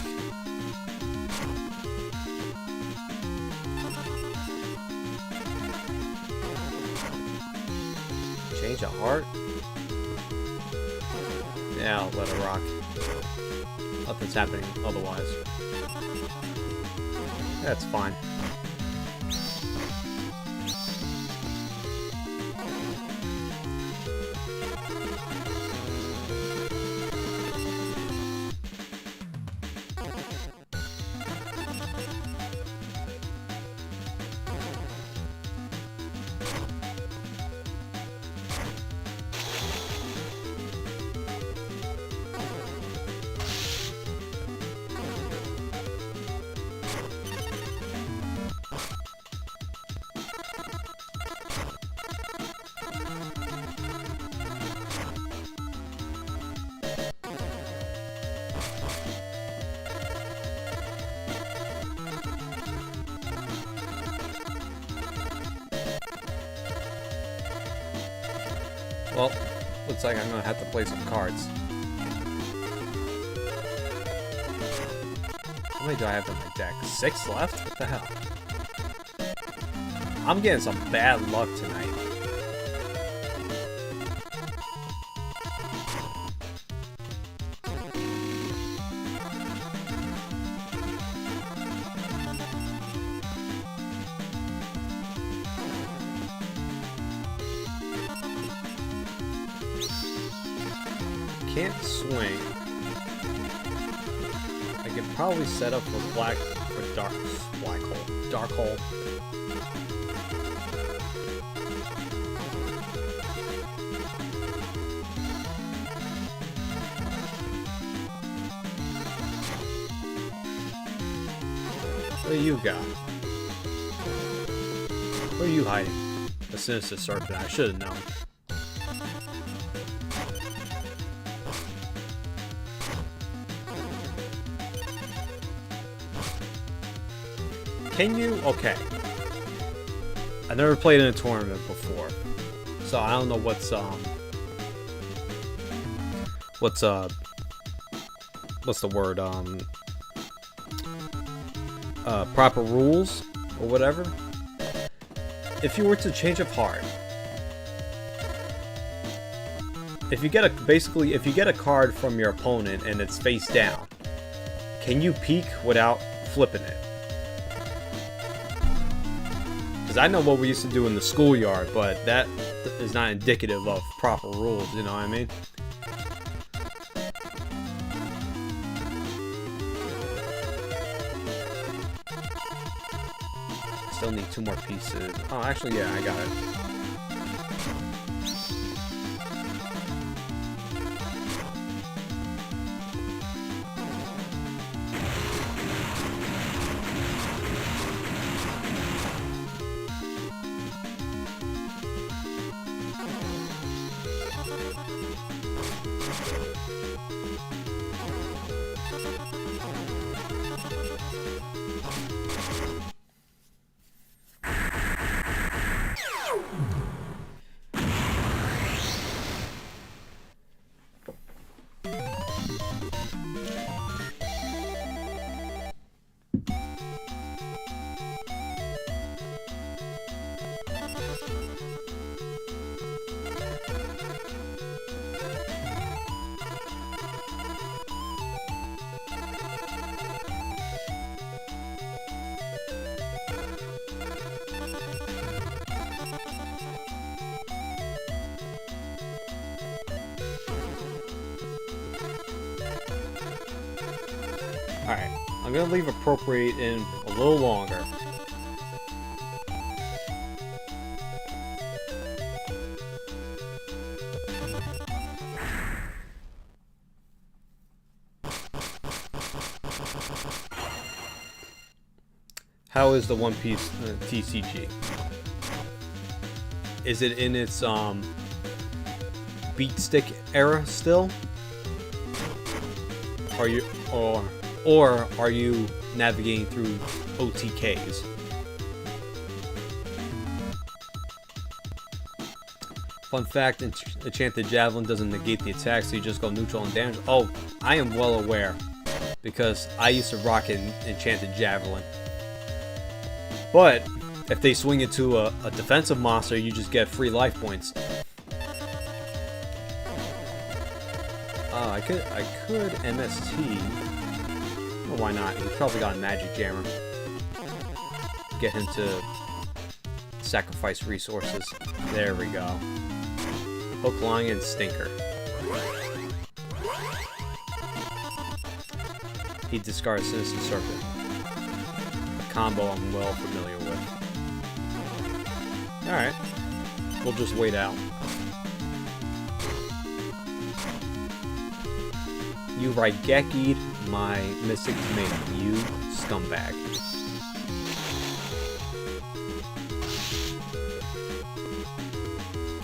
Change of heart? Yeah, I'll let it rock. Nothing's happening otherwise. That's fine. Well, looks like I'm gonna have to play some cards. How many do I have in my deck? 6 left? What the hell? I'm getting some bad luck tonight. Can't swing. I could probably set up for black hole. Dark hole. What do you got? Where are you hiding? The Sinister Serpent. I should have known. Can you? Okay. I never played in a tournament before, so I don't know what's the word, proper rules or whatever. If you were to change of heart, if you get a card from your opponent and it's face down, can you peek without flipping it? I know what we used to do in the schoolyard, but that is not indicative of proper rules, you know what I mean? Still need 2 more pieces. Oh, actually, yeah, I got it. Alright, I'm gonna leave appropriate in a little longer. How is the One Piece TCG? Is it in its beat stick era still? Are you or are you navigating through OTKs? Fun fact, Enchanted Javelin doesn't negate the attack, so you just go neutral and damage. Oh, I am well aware, because I used to rock an Enchanted Javelin. But if they swing it to a defensive monster, you just get free life points. I could MST. Well, why not? He's probably got a magic jammer. Get him to sacrifice resources. There we go. Hook, line, and stinker. He discards Sinister Serpent. A combo I'm well familiar with. Alright. We'll just wait out. You Raigeki'd my Mystic Tomato, you scumbag.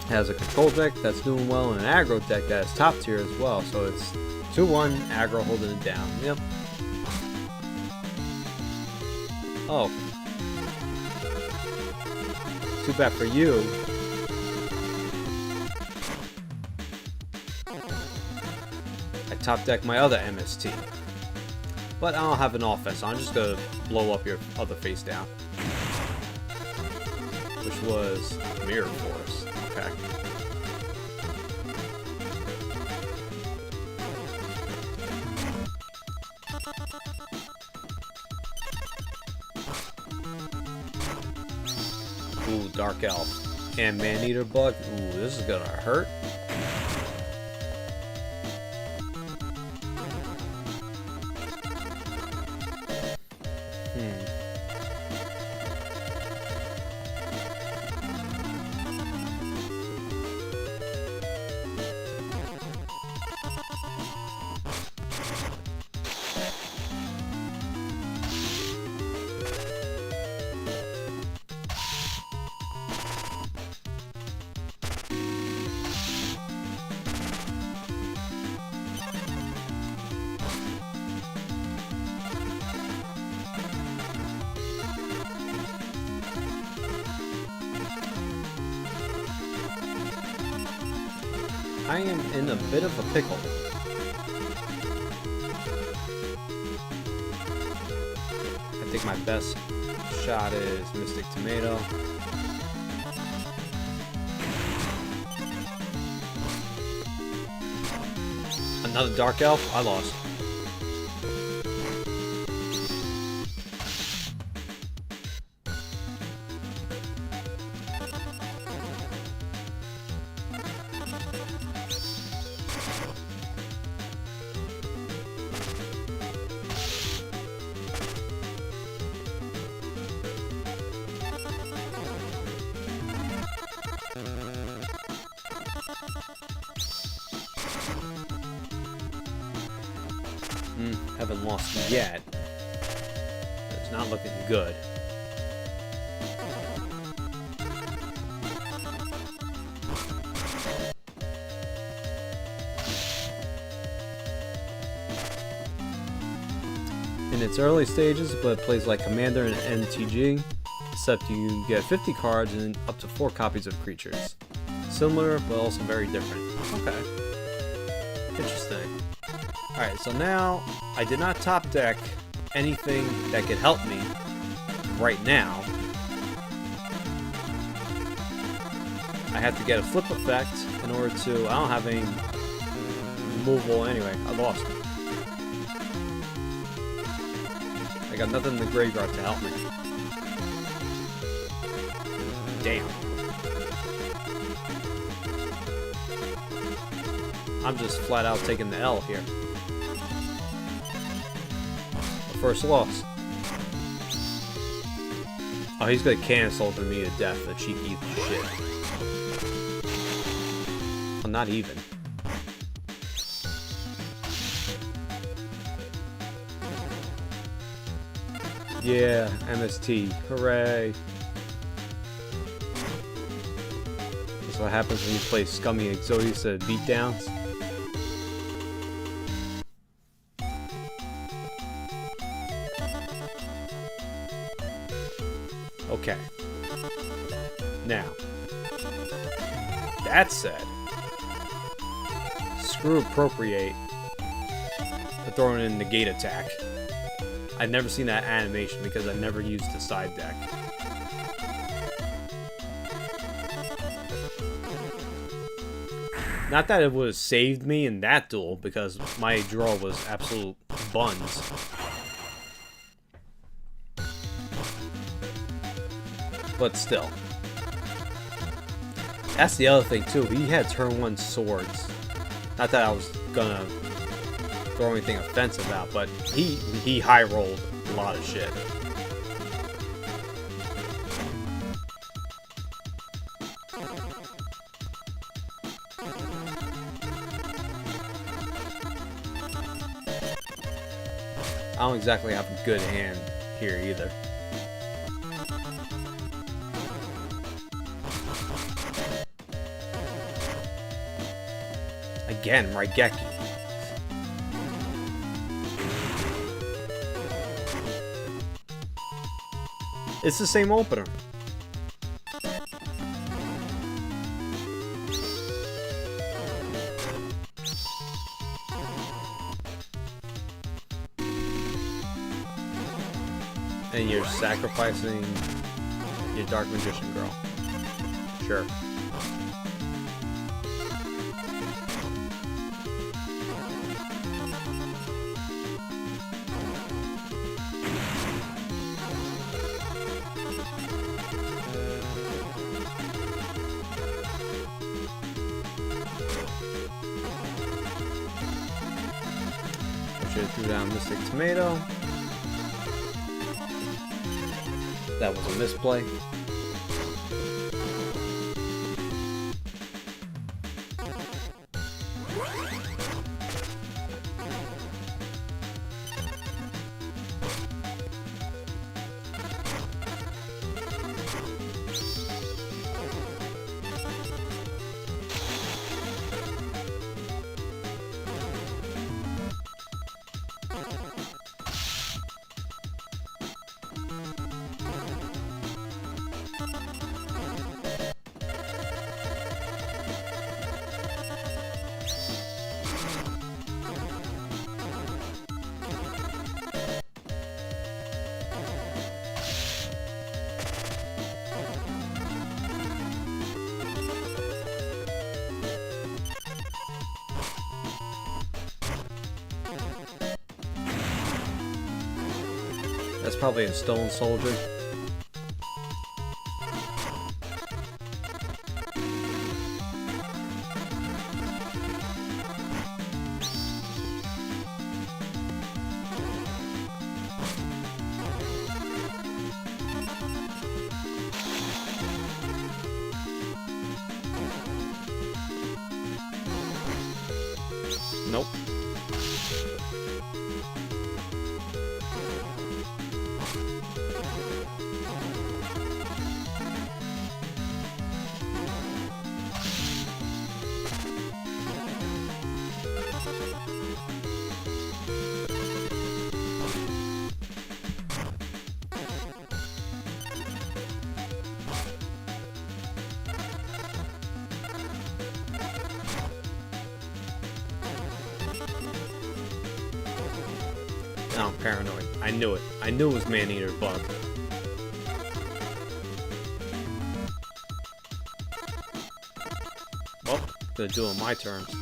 Has a control deck that's doing well and an aggro deck that is top tier as well, so it's 2-1, aggro holding it down. Yep. Oh. Too bad for you. I top deck my other MST. But I don't have an offense, so I'm just gonna blow up your other face down. Which was Mirror Force. Okay. Ooh, Dark Elf. And Man-Eater Bug. Ooh, this is gonna hurt. I am in a bit of a pickle. I think my best shot is Mystic Tomato. Another Dark Elf? I lost. Haven't lost yet. It's not looking good. In its early stages, but it plays like Commander and NTG, except you get 50 cards and up to 4 copies of creatures. Similar, but also very different. Okay. Interesting. Alright, so now, I did not top deck anything that could help me right now. I have to get a flip effect in order to... I don't have any removal anyway. I lost. I got nothing in the graveyard to help me. Damn. I'm just flat out taking the L here. first loss. Oh, he's gonna cancel me to death, the cheeky shit. Well, not even. Yeah, MST. Hooray. That's what happens when you play scummy Exodius beatdowns. Okay. Now, that said, screw appropriate for throwing in negate attack. I've never seen that animation because I never used the side deck. Not that it would have saved me in that duel because my draw was absolute buns. But still. That's the other thing too, he had turn 1 swords. Not that I was gonna throw anything offensive out, but he high rolled a lot of shit. I don't exactly have a good hand here either. Again, Raigeki. It's the same opener. And you're sacrificing your Dark Magician girl. Sure. Threw down Mystic Tomato. That was a misplay. That's probably a Stone Soldier. Nope. No, I'm paranoid. I knew it. I knew it was Man-Eater Bug. Well, gonna do it on my terms.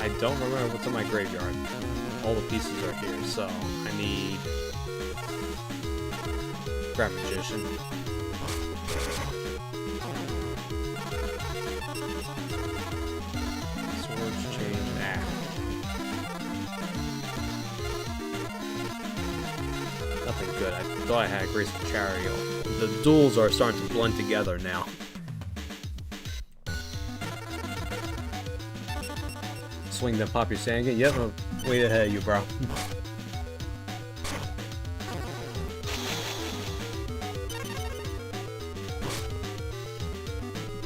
I don't remember what's in my graveyard. All the pieces are here, so I need Grab Magician. Swords chain. Nothing good. I thought I had Graceful Chariot. The duels are starting to blend together now. Swing then pop your Sand again. Yep, I'm way ahead of you, bro.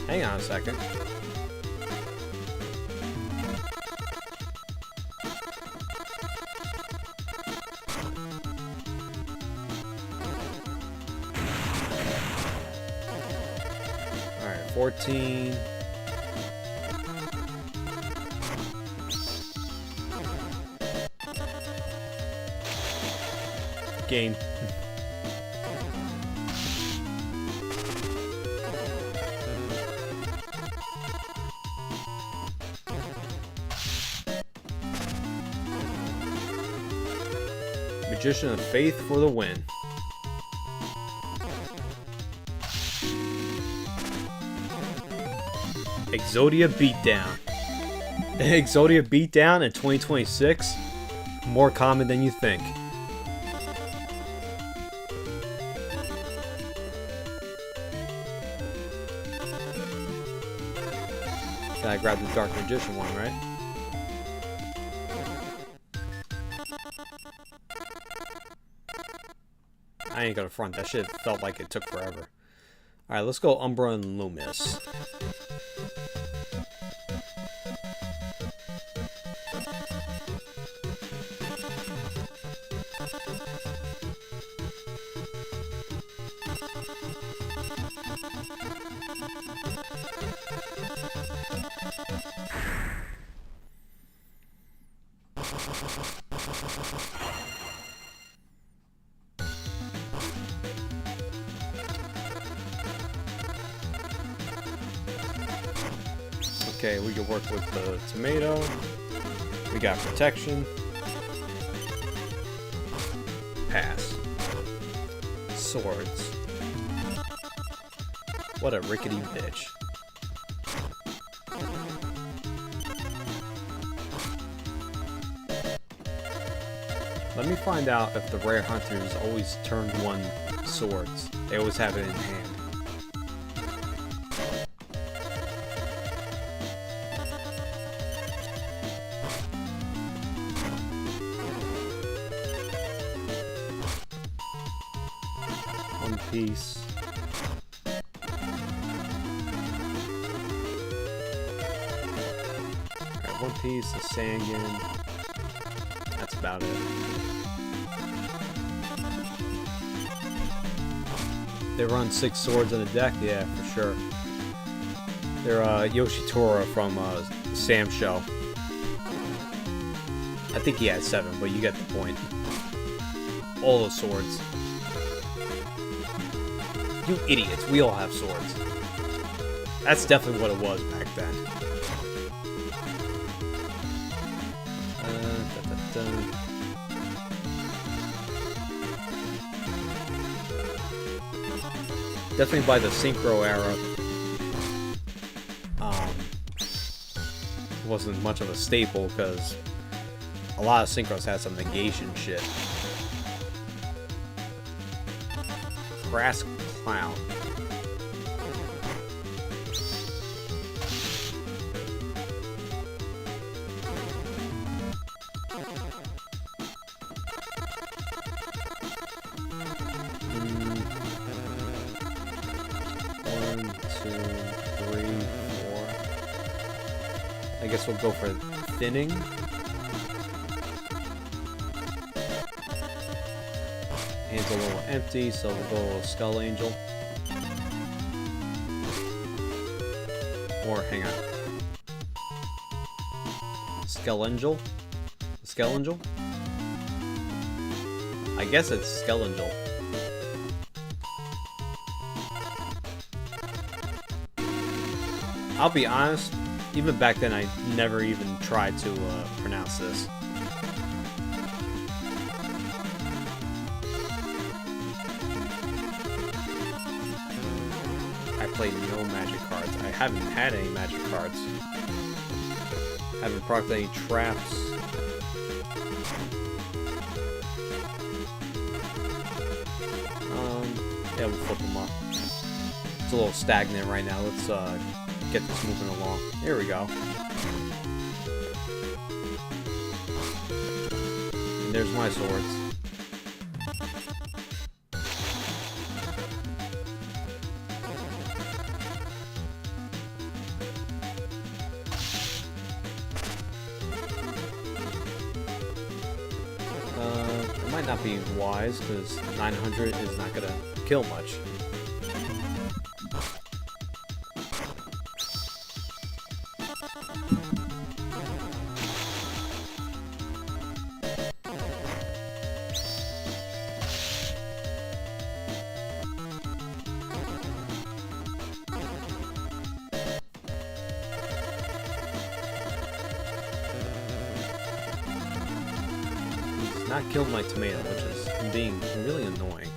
Hang on a second. Alright, 14. Gain. Magician of Faith for the win. Exodia Beatdown. Exodia Beatdown in 2026? More common than you think. Gotta grab the Dark Magician one, right? I ain't gonna front. That shit felt like it took forever. Alright, let's go Umbra and Loomis. Okay, we can work with the tomato. We got protection. Pass. Swords. What a rickety bitch. Let me find out if the rare hunters always turn one swords. They always have it in hand. One piece. Alright, one piece, a Sangan. That's about it. They run 6 swords in a deck? Yeah, for sure. They're Yoshitora from Sam Show. I think he had 7, but you get the point. All those swords. You idiots, we all have swords. That's definitely what it was back then. Definitely by the Synchro era. Wasn't much of a staple because a lot of Synchros had some negation shit. Crass Clown. I guess we'll go for thinning. Hand's a little empty, so we'll go with Skull Angel. Or, hang on. Skull Angel? Skull Angel? I guess it's Skull Angel. I'll be honest, Even back then, I never even tried to pronounce this. I played no magic cards. I haven't had any magic cards. Haven't procced any traps. Yeah, we'll flip them up. It's a little stagnant right now. Let's get this moving along. Here we go. And there's my swords. It might not be wise because 900 is not gonna kill much. Not killed my tomato, which is being really annoying.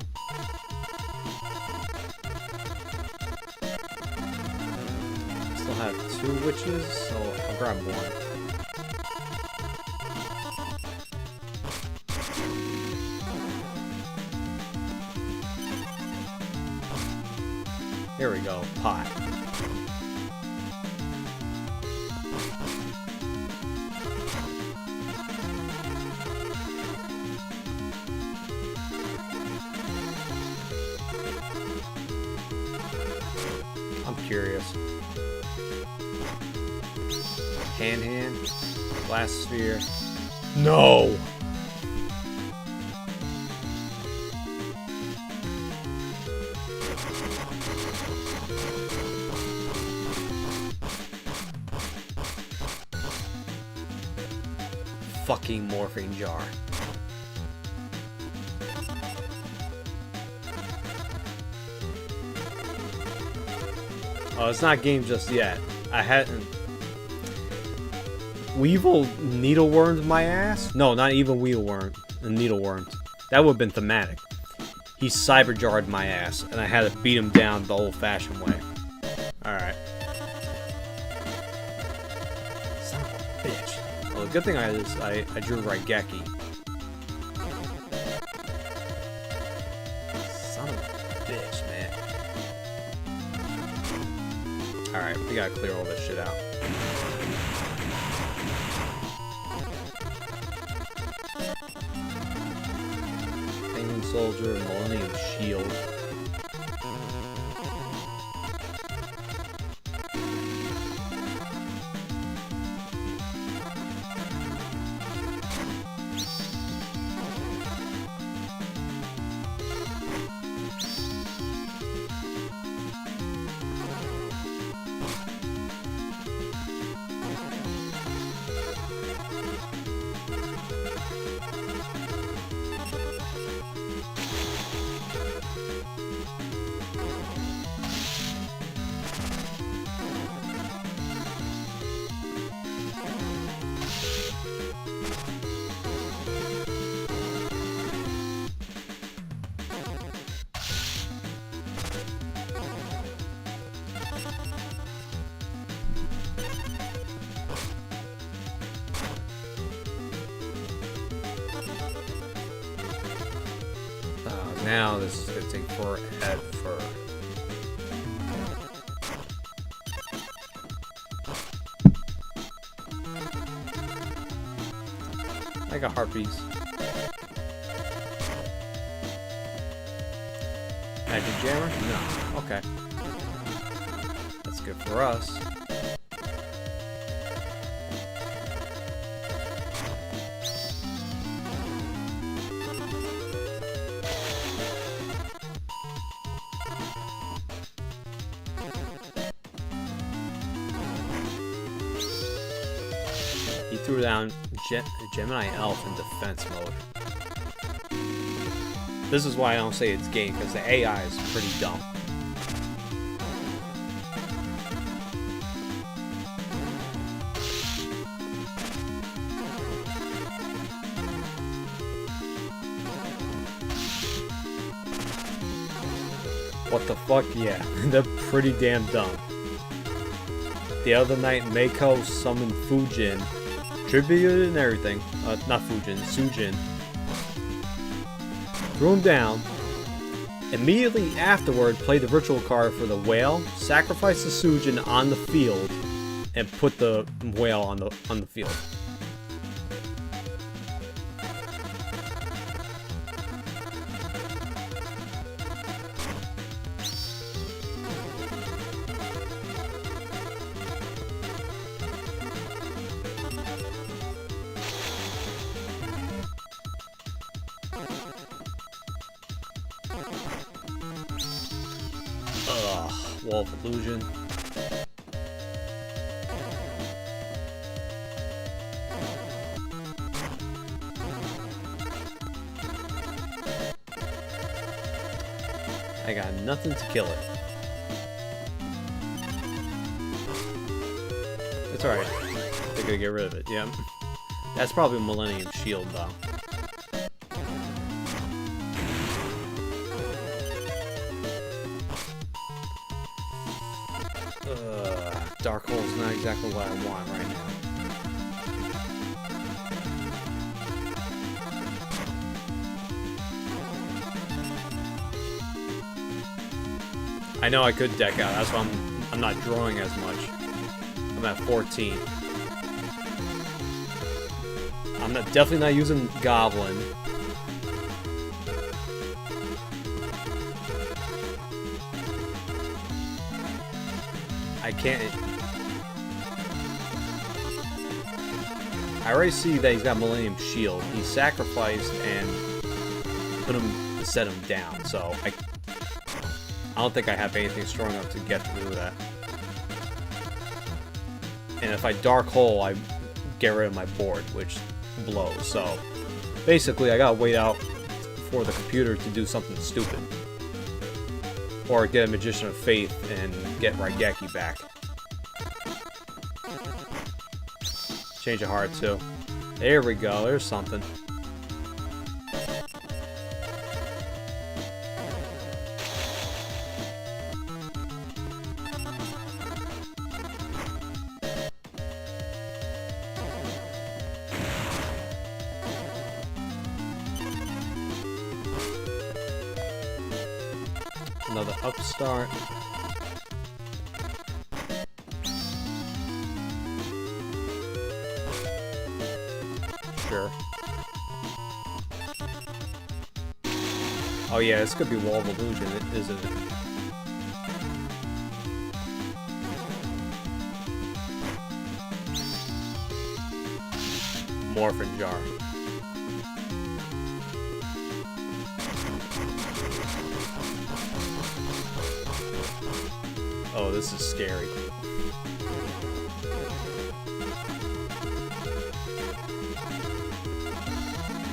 Still have 2 witches, so I'll grab one. Here we go, pot. I'm curious. Hand, glass sphere. No! Fucking morphine jar. Oh, it's not game just yet. I hadn't. Weevil needlewormed my ass? No, not even Weevilworm. Needlewormed. That would have been thematic. He cyberjarred my ass, and I had to beat him down the old-fashioned way. Alright. Son of a bitch. Well, the good thing is I drew Raigeki. Son of a bitch, man. Alright, we gotta clear all this shit out. Penguin Soldier, Millennium Shield. Now this is gonna take forever. I got harpies. Magic jammer? No. Okay. That's good for us. He threw down Gemini Elf in defense mode. This is why I don't say it's game, because the AI is pretty dumb. What the fuck? Yeah, they're pretty damn dumb. The other night, Meiko summoned Fujin, tributed and everything. Not Fujin, Sujin. Threw him down. Immediately afterward, played the ritual card for the whale, sacrificed the Sujin on the field, and put the whale on the field. Wall of Illusion. I got nothing to kill it. It's alright. They're gonna get rid of it, yeah. That's probably a Millennium Shield, though. Dark Hole is not exactly what I want right now. I know I could deck out, that's why I'm not drawing as much. I'm at 14. I'm definitely not using Goblin. I can't. I already see that he's got Millennium Shield. He sacrificed and set him down. So I don't think I have anything strong enough to get through that. And if I Dark Hole, I get rid of my board, which blows. So basically, I gotta wait out for the computer to do something stupid. Or get a Magician of Faith and get Raigeki back. Change of Heart, too. There we go, there's something. Another Upstart. Sure. Oh yeah, this could be Wall of Illusion, isn't it? Morphin Jar. Oh, this is scary.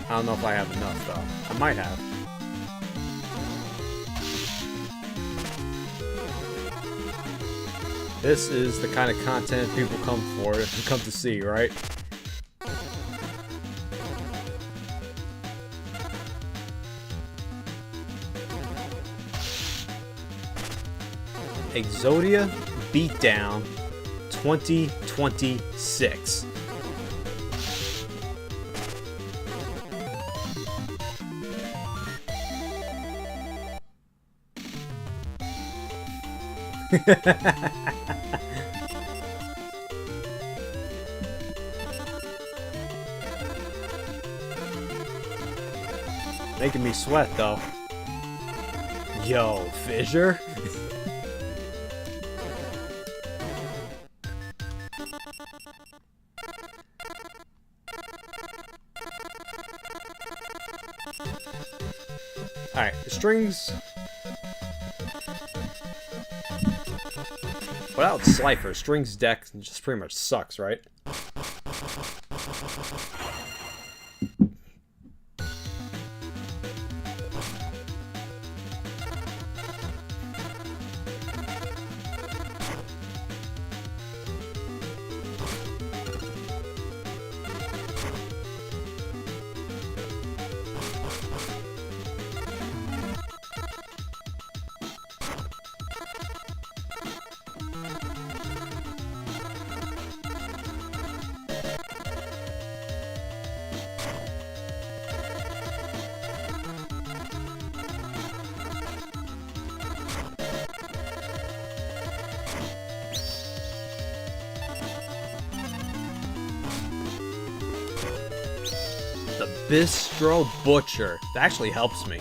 I don't know if I have enough, though. I might have. This is the kind of content people come to see, right? Exodia Beatdown 2026. Making me sweat, though. Yo, Fissure? Alright, the strings. Without Slifer, strings deck just pretty much sucks, right? Bistro Butcher. That actually helps me.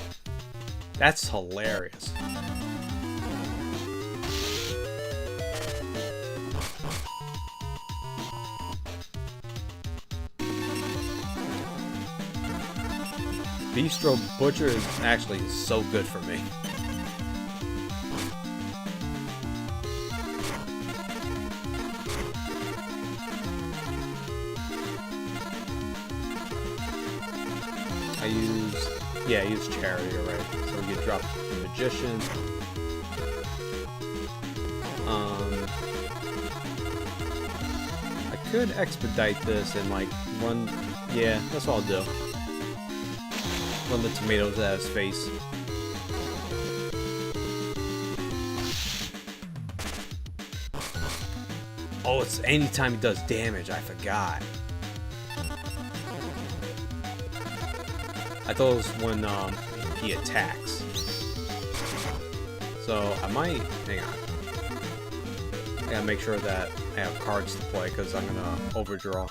That's hilarious. Bistro Butcher is actually so good for me. I use Charity already. So we get dropped the Magician. I could expedite this and like run. Yeah, that's what I'll do. Run the tomatoes at his face. Oh, it's anytime he does damage. I forgot. I thought it was when he attacks. So I might hang on. I gotta make sure that I have cards to play because I'm gonna overdraw.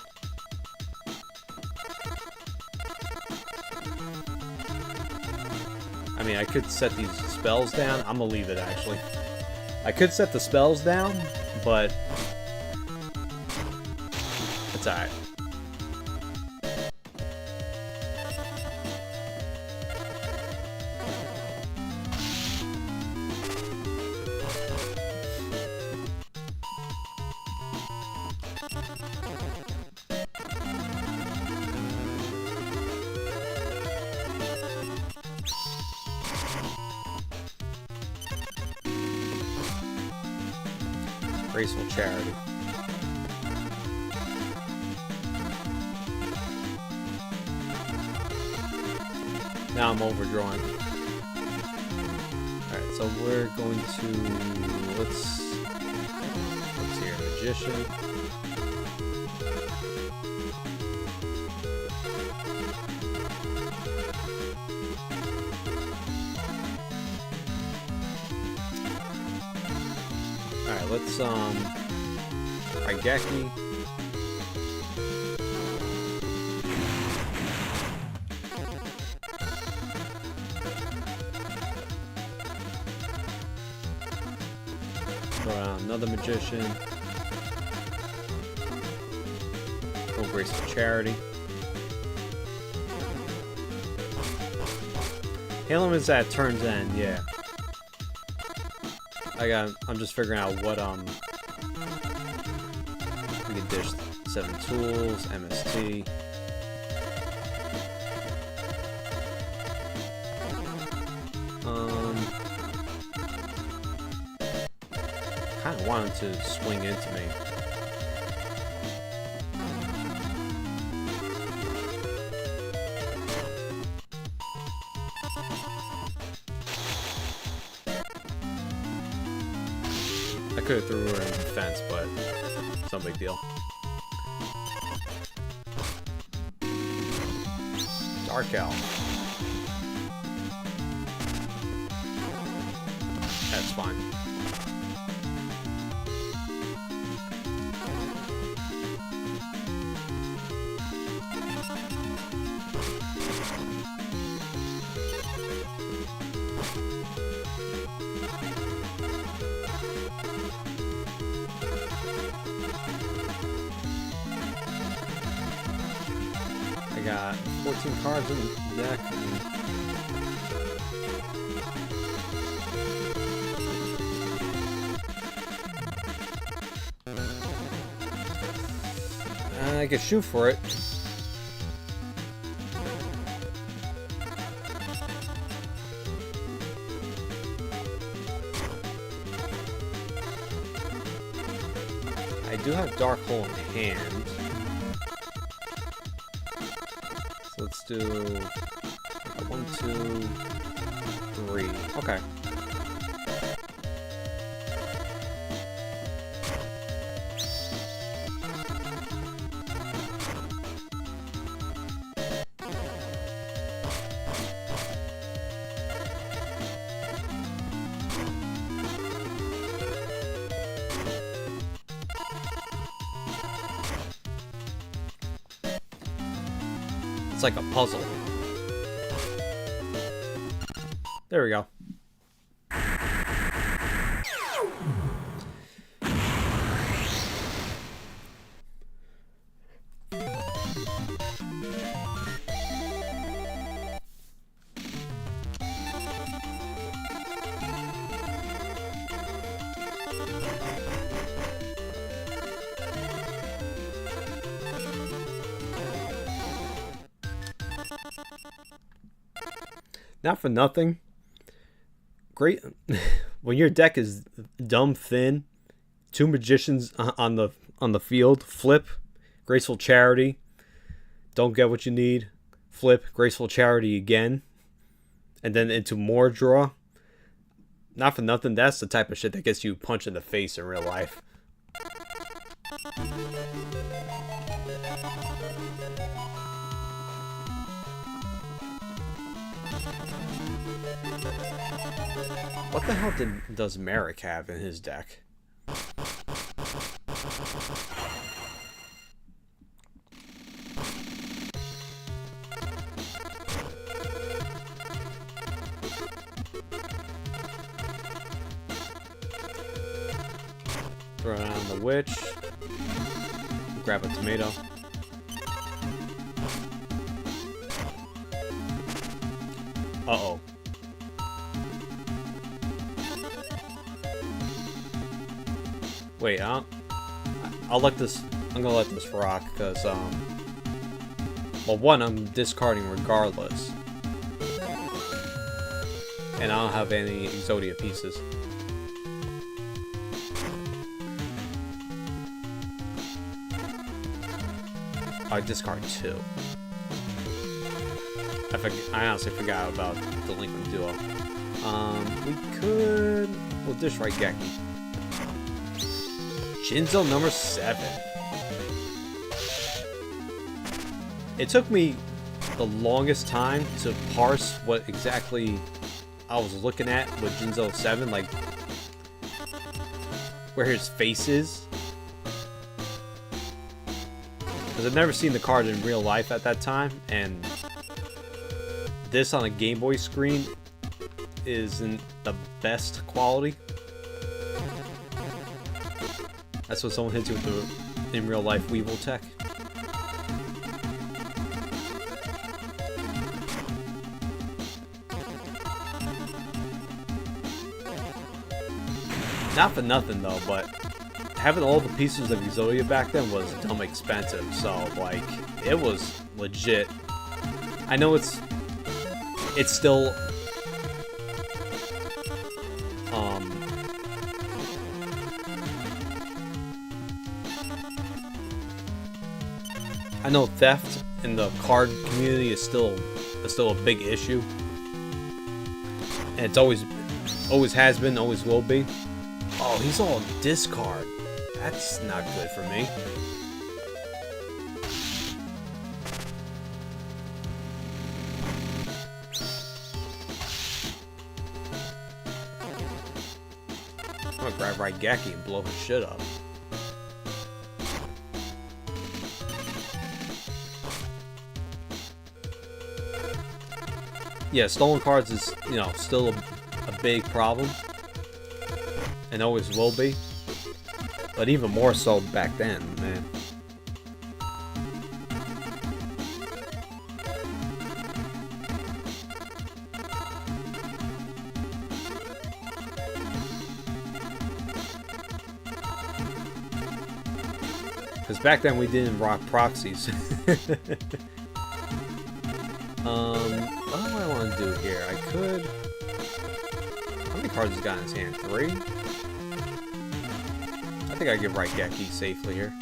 I mean, I could set these spells down. I'm gonna leave it actually. I could set the spells down, but it's alright. Graceful Charity. Now I'm overdrawing. Alright, so we're going to let's see here, Magician. Alright, let's Raigeki. Another Magician. Go Graceful Charity. Hail him is at turn's end, yeah. I'm just figuring out what we can dish 7 tools, MST. Kinda wanted to swing into me. I could have threw her in defense, but it's no big deal. Dark Elf. That's fine. I got 14 cards in the deck. I could shoot for it. I do have Dark Hole in hand. So let's do 1, 2, 3. Okay. It's like a puzzle. There we go. Not for nothing. Great. When your deck is dumb thin, two magicians on the field, flip, graceful charity, don't get what you need, flip, graceful charity again, and then into more draw. Not for nothing, that's the type of shit that gets you punched in the face in real life. What the hell does Merrick have in his deck? Throw it on the witch. Grab a tomato. Uh-oh. Wait, I'll let this. I'm gonna let this rock because well, one, I'm discarding regardless, and I don't have any Exodia pieces. I discard 2. I honestly forgot about the Delinquent Duo. We'll discard Geki. Jinzo number 7. It took me the longest time to parse what exactly I was looking at with Jinzo 7, like where his face is. Because I've never seen the card in real life at that time, and this on a Game Boy screen isn't the best quality. That's what someone hits you with the in real life Weevil tech. Not for nothing though, but having all the pieces of Exodia back then was dumb expensive, so like it was legit. I know it's still I know theft in the card community is still a big issue, and it's always has been, always will be. Oh, he's all discard. That's not good for me. I'm gonna grab Raigeki and blow his shit up. Yeah, stolen cards is, you know, still a big problem. And always will be. But even more so back then, man. Because back then we didn't rock proxies. What do I want to do here? I could... How many cards has got in his hand? 3? I think I give Raigeki safely here.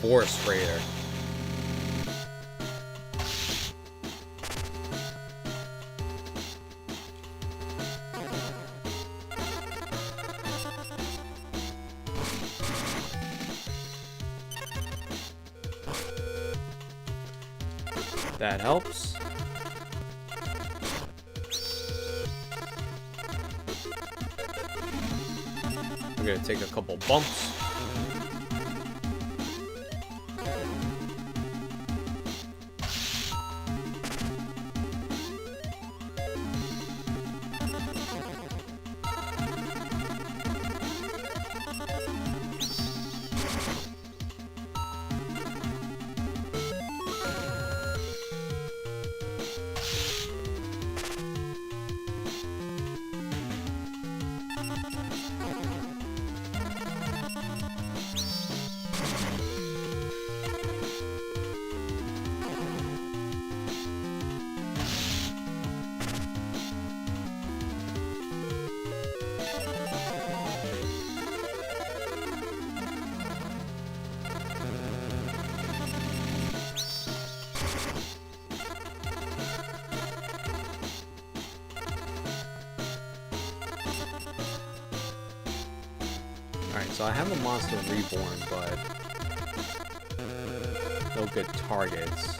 Forest Raider. That helps. We're gonna take a couple bumps. Alright, so I have a monster reborn, but no good targets.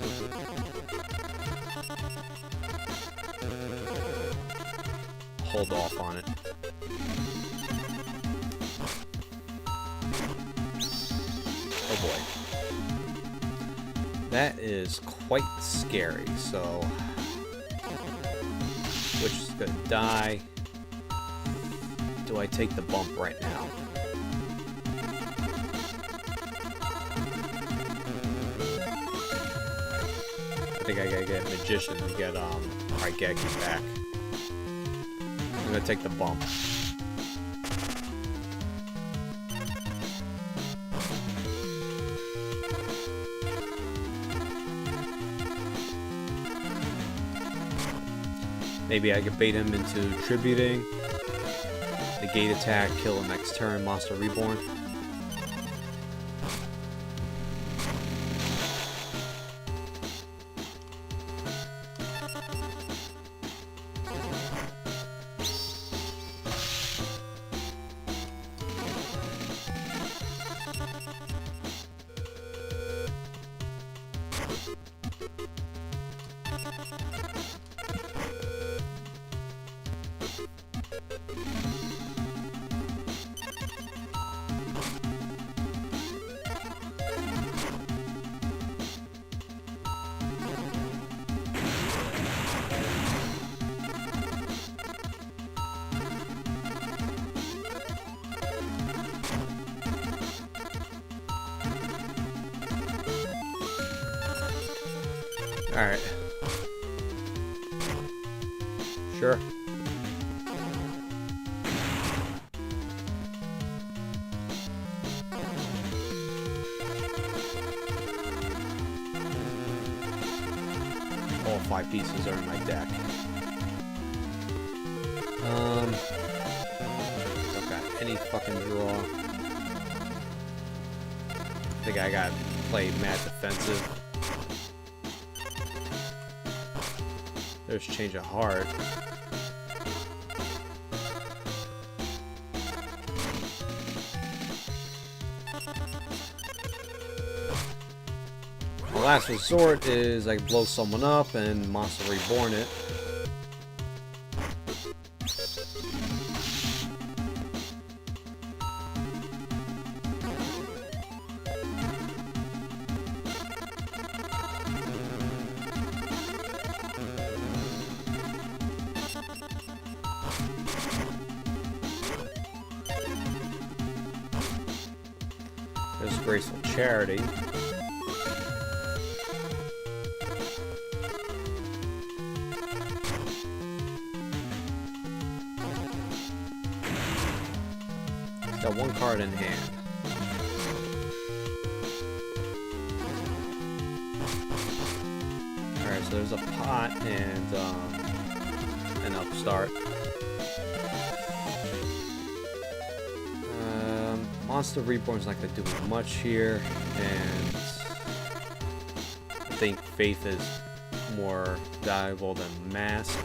Hold off on it. Oh boy. That is quite scary, so... Which is gonna die. Do I take the bump right now? I think I gotta get Magician to get Raigeki back. I'm gonna take the bump. Maybe I could bait him into tributing. Negate attack, kill him next turn, monster reborn. Alright. Sure. All 5 pieces are in my deck. Don't got any fucking draw. I think I gotta play mad defensive. There's Change of Heart. The last resort is I blow someone up and monster reborn it. There's Graceful Charity. Got 1 card in hand. Alright, so there's a pot and an upstart. Monster Reborn's not going to do much here, and I think Faith is more valuable than Mask.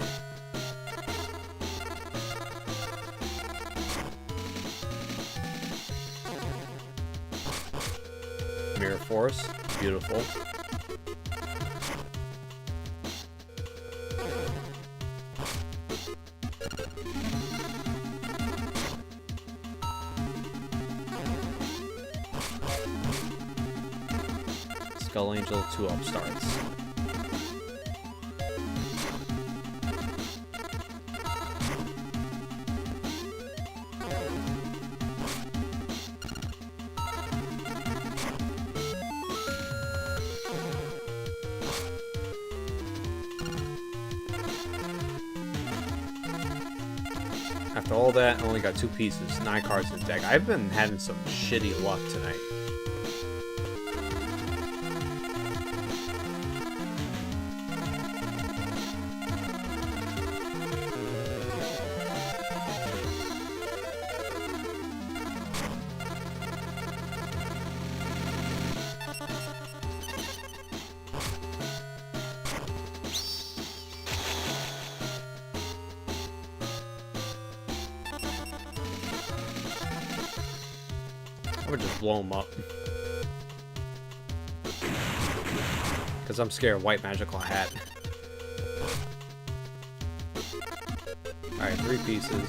Mirror Force, beautiful. Skull Angel, 2 upstarts. After all that, I only got 2 pieces, 9 cards in the deck. I've been having some shitty luck tonight. I would just blow them up. Because I'm scared of white magical hat. Alright, 3 pieces.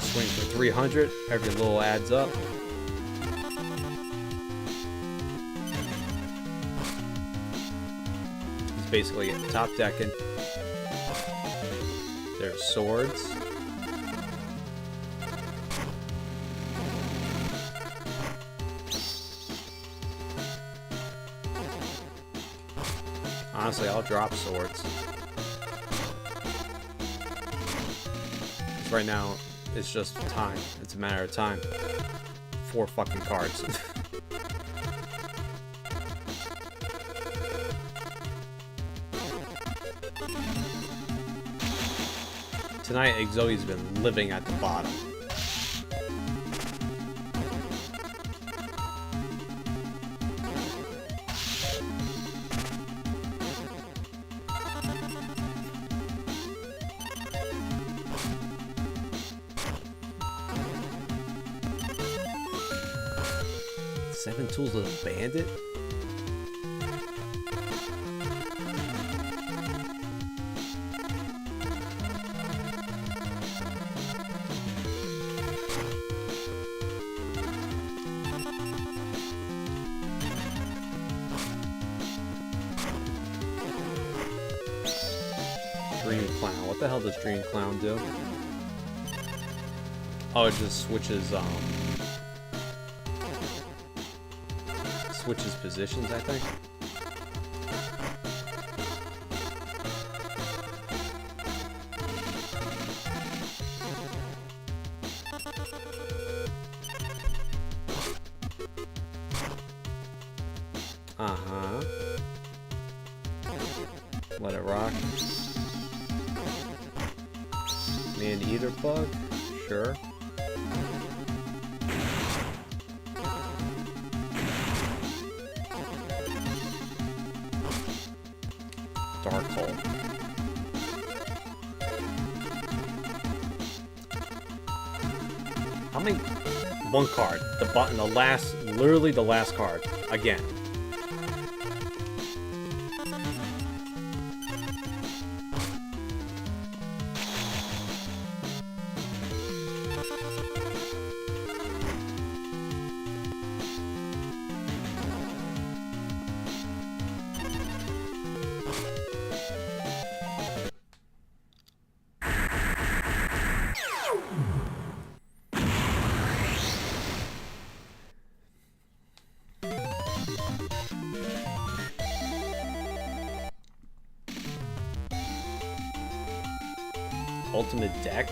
Swing for 300. Every little adds up. He's basically top decking. There's swords. Honestly, I'll drop swords. Right now, it's just time. It's a matter of time. 4 fucking cards. Tonight, Zoe's been living at the bottom. Seven Tools of the Bandit? Dream Clown. What the hell does Dream Clown do? Oh, it just switches positions, I think. Uh-huh. Let it rock. Man Eater Bug? Sure. Dark Hole. How many? 1 card. The button, the last, literally the last card. Again. Ultimate deck?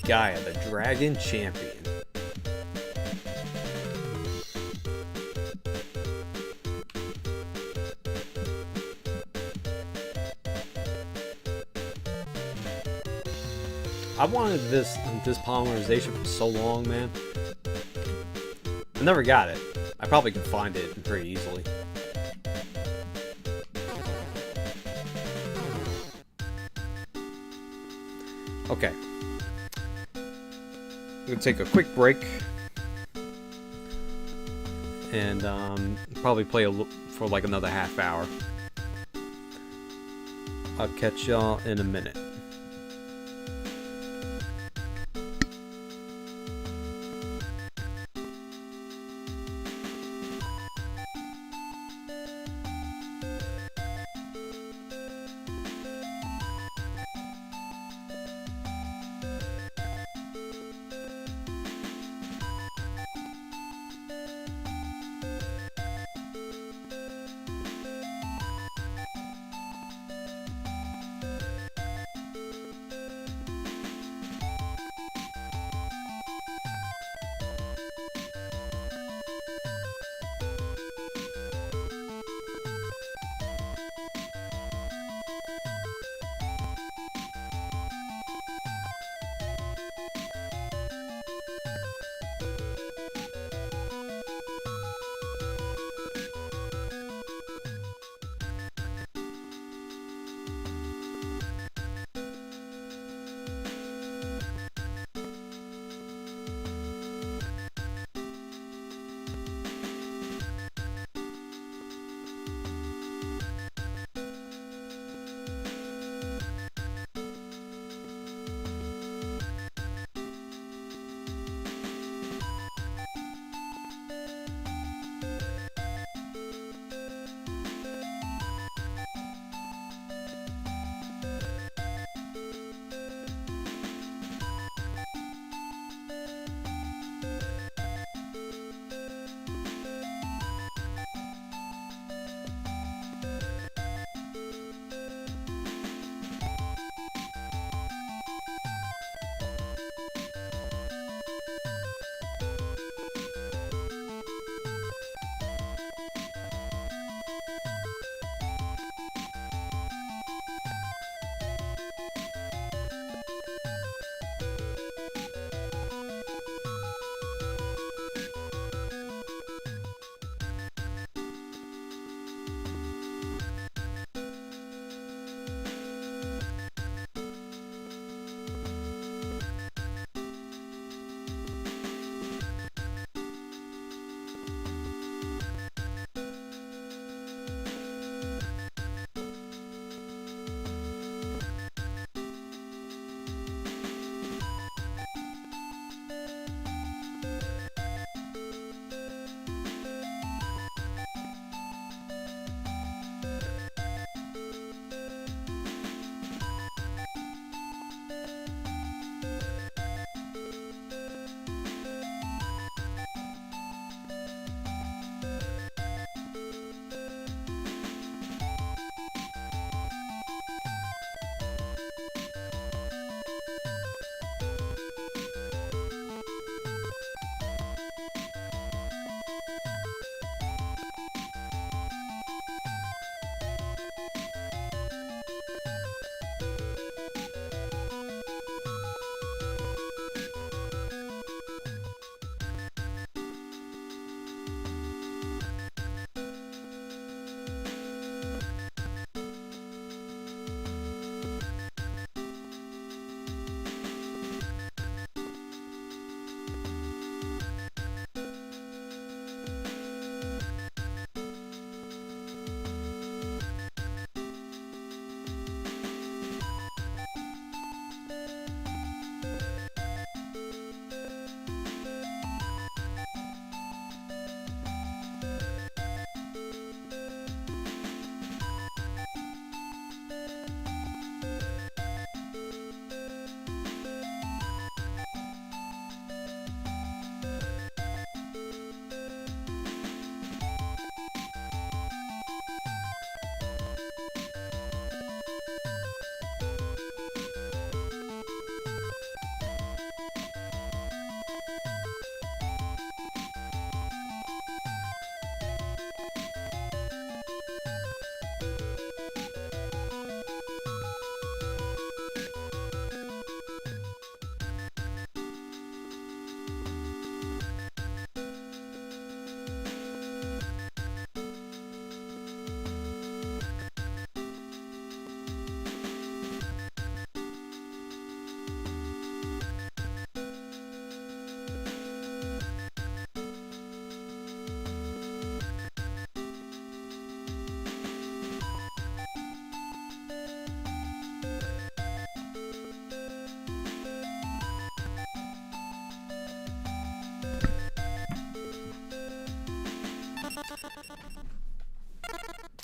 Gaia, the Dragon Champion. I wanted this polymerization for so long, man. I never got it. I probably can find it pretty easily. Okay. I'm gonna take a quick break and probably play for like another half hour. I'll catch y'all in a minute.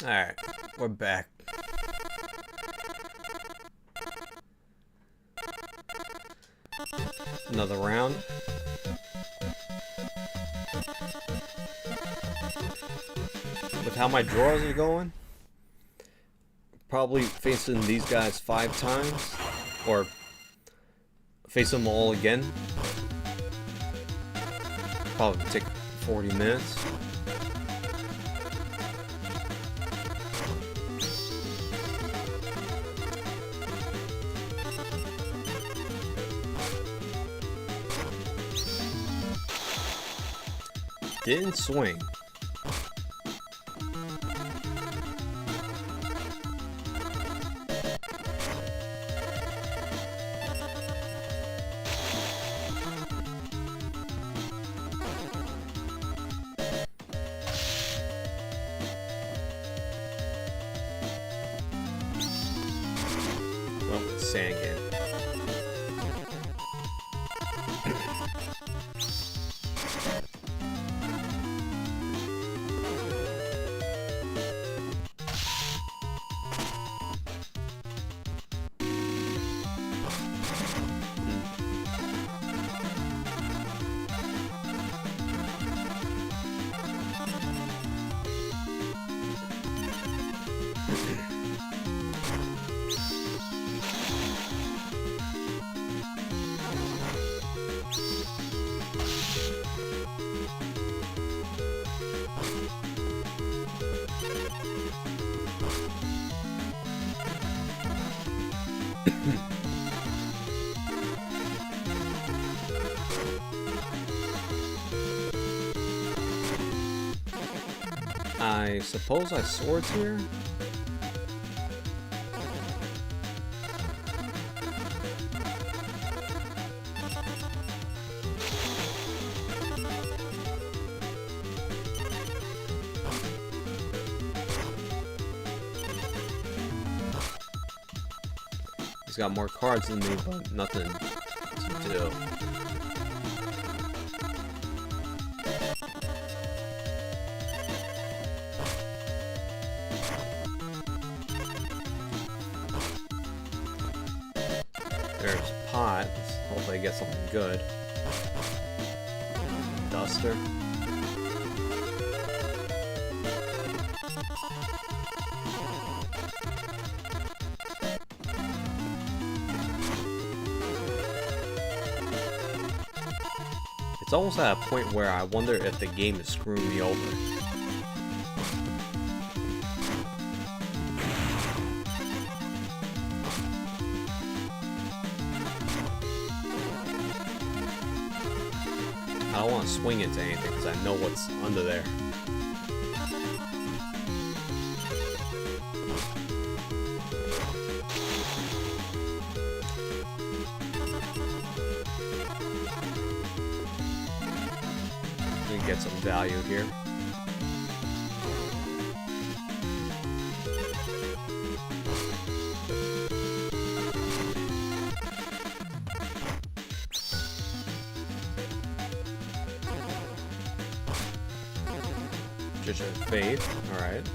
Alright, we're back. Another round. With how my draws are going, probably facing these guys 5 times, or face them all again. Probably take 40 minutes. Didn't swing. Well, sand again. I suppose I swords here? He's got more cards than me, but nothing to do. There's a pot. Let's hopefully get something good. Duster. It's almost at a point where I wonder if the game is screwing me over. I don't want to swing into anything because I know what's under there. We can get some value here. Just a faith, alright.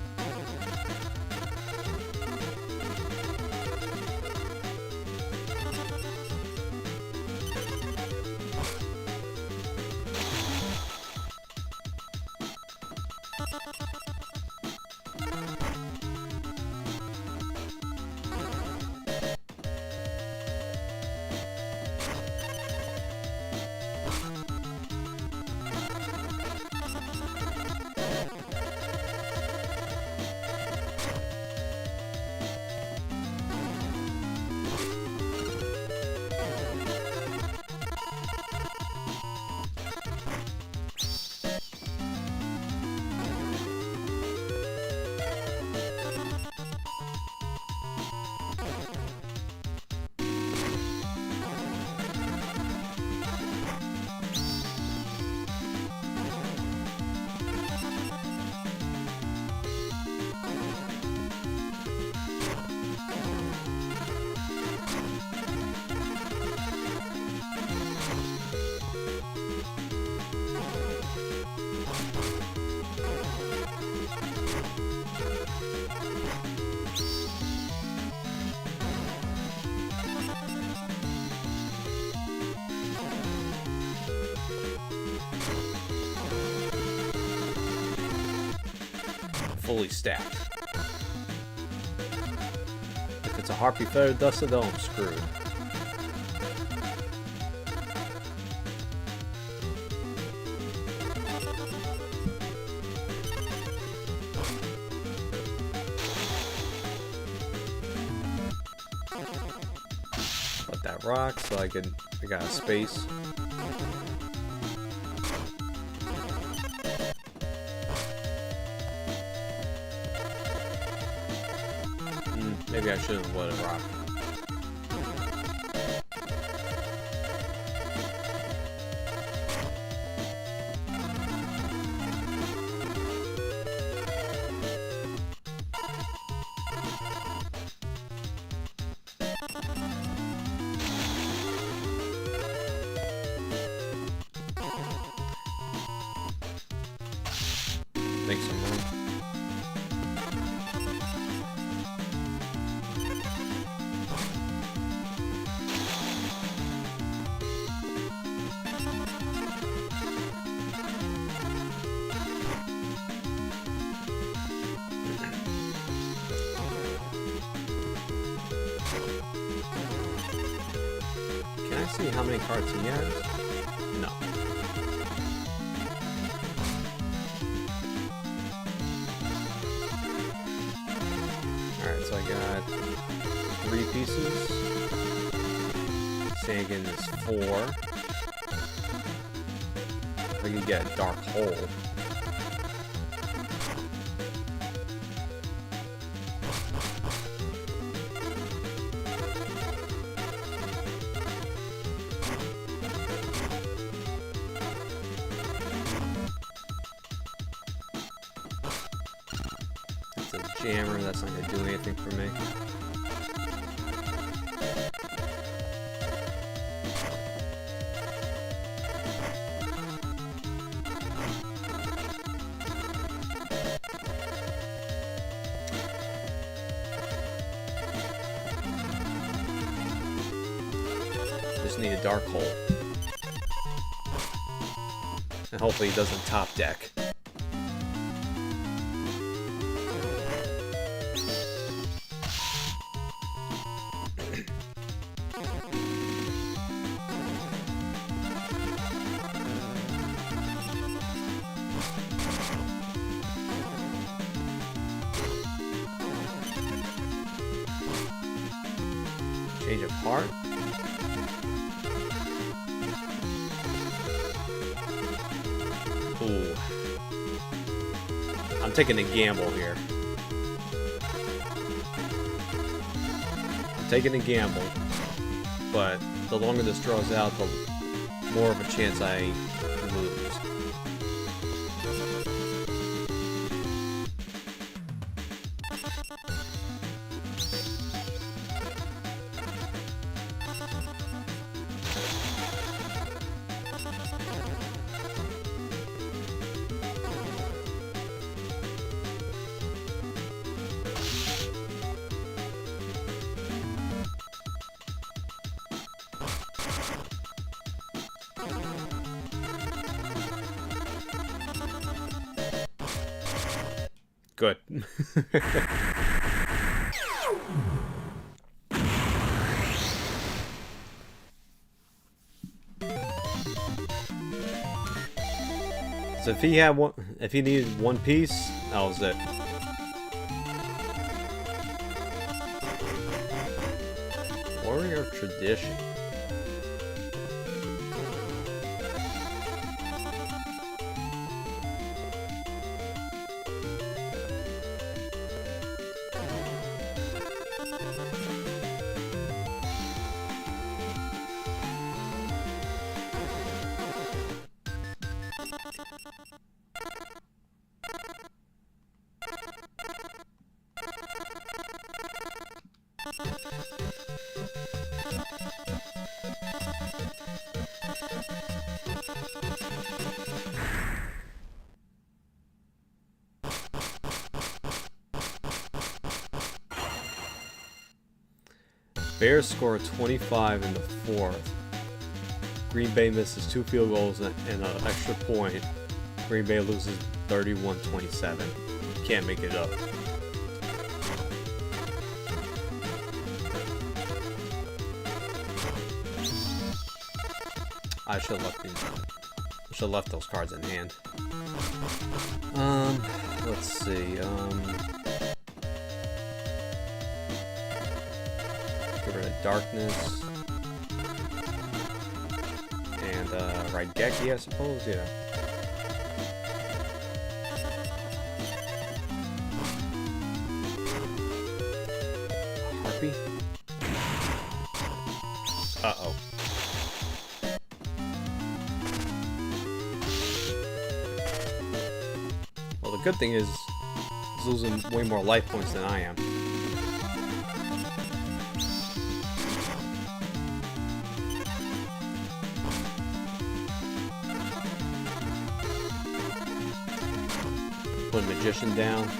fully stacked. If it's a Harpy Feather Duster though, I'm screwed. Let that rock so I got a space. Maybe I shouldn't let it rock. Make some room. Can I see how many cards he has? No. Alright, so I got 3 pieces. Sagan is 4. I could get a Dark Hole. Jammer, that's not gonna do anything for me. Just need a Dark Hole. And hopefully he doesn't top deck. Change of heart. Ooh. I'm taking a gamble here. I'm taking a gamble. But the longer this draws out, the more of a chance I lose. Good. So if he needed one piece, that was it. Warrior Tradition. Bears score 25 in the fourth. Green Bay misses 2 field goals and an extra point. Green Bay loses 31-27. can't make it up. I should have left those cards in hand. Let's see. Get rid of Darkness. And, Raigeki, I suppose, yeah. Harpy? Uh-oh. Well, the good thing is, he's losing way more life points than I am. Put Magician down. I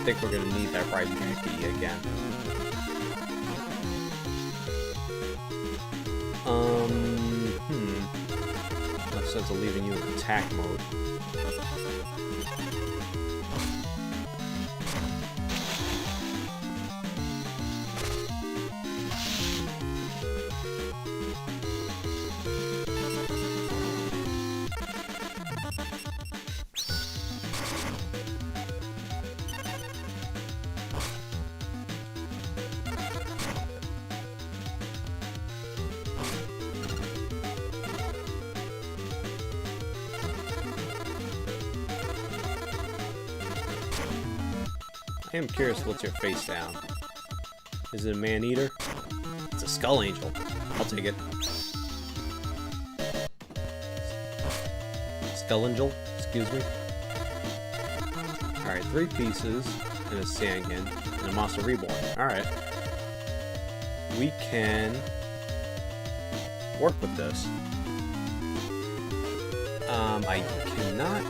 think we're gonna need that Raigeki again. No sense of leaving you in attack mode. I am curious what's your face down. Is it a man-eater? It's a skull angel. I'll take it. Skull angel? Excuse me. Alright, 3 pieces and a Sangan and a Monster Reborn. Alright. We can work with this. I cannot...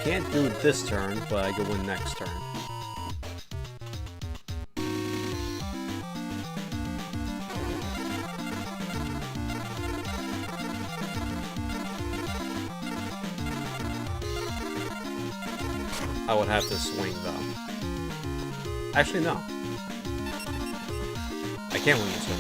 Can't do it this turn, but I can win next turn. I would have to swing though. Actually, no. I can't win this turn.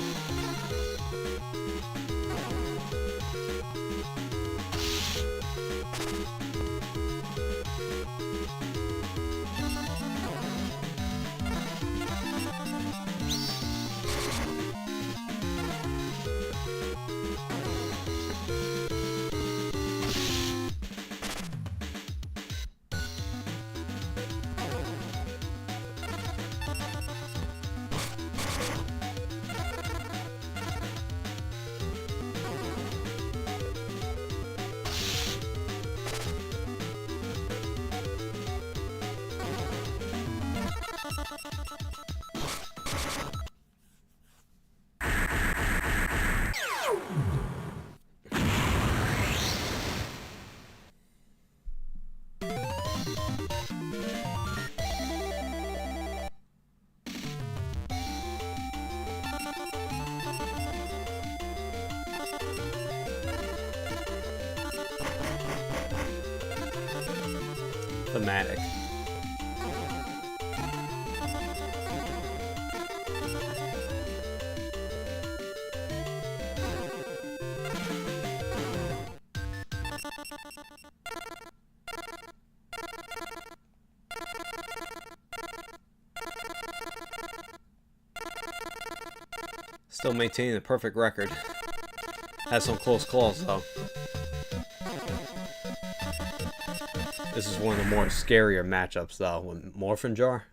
Thematic. Still maintaining the perfect record. Has some close calls though. This is one of the more scarier matchups though, with Morphin Jar.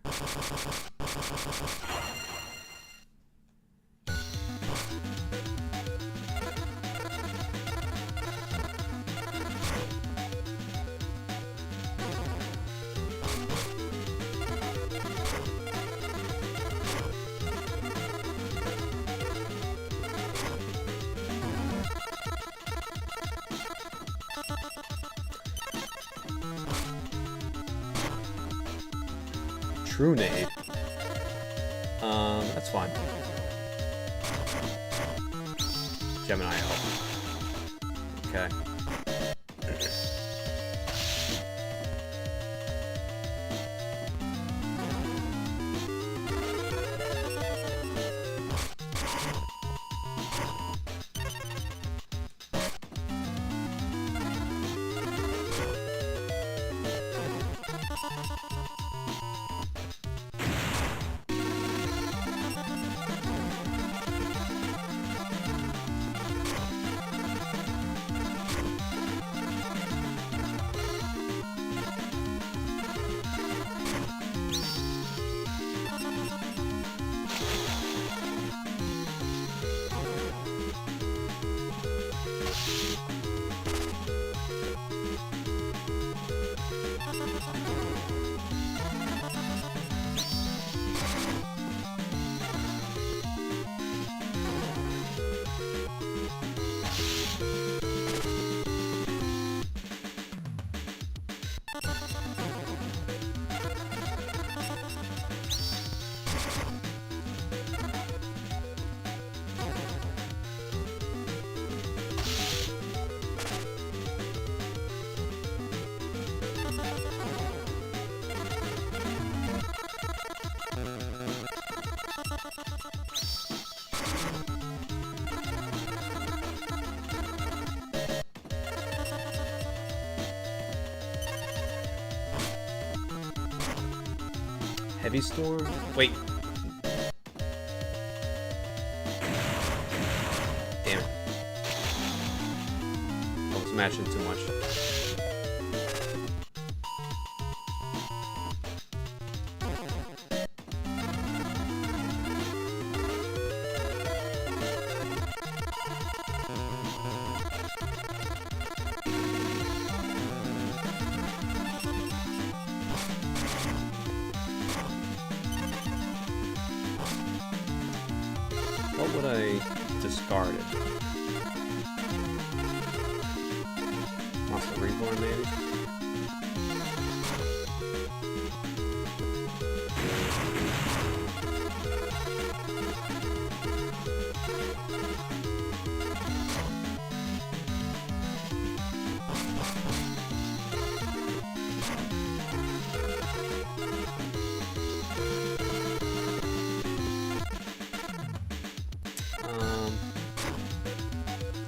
True nade. That's fine. Gemini Elf. Okay. Heavy Storm? Wait. Damn it. I was matching too much. What would I discard it? Monster Reborn, maybe?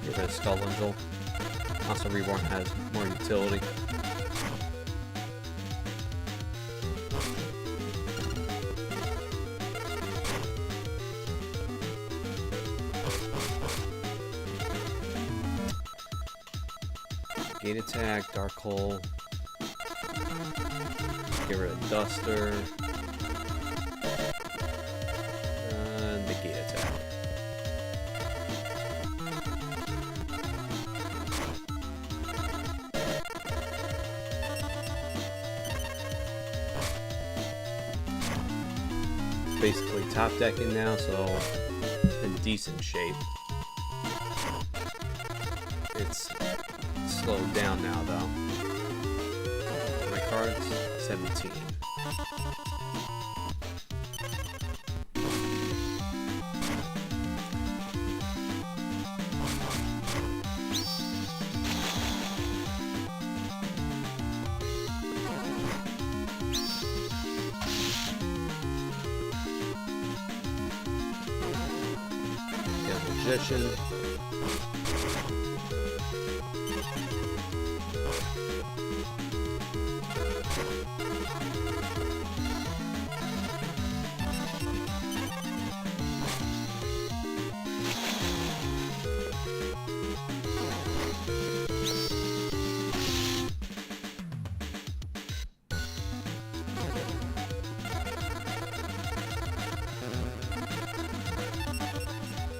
Get rid of Skull Angel. Monster Reborn has more utility. Gate Attack, Dark Hole. Get rid of Duster. Negate Attack. Basically top decking now, so in decent shape. It's slowed down now though. My cards, 17. Magician.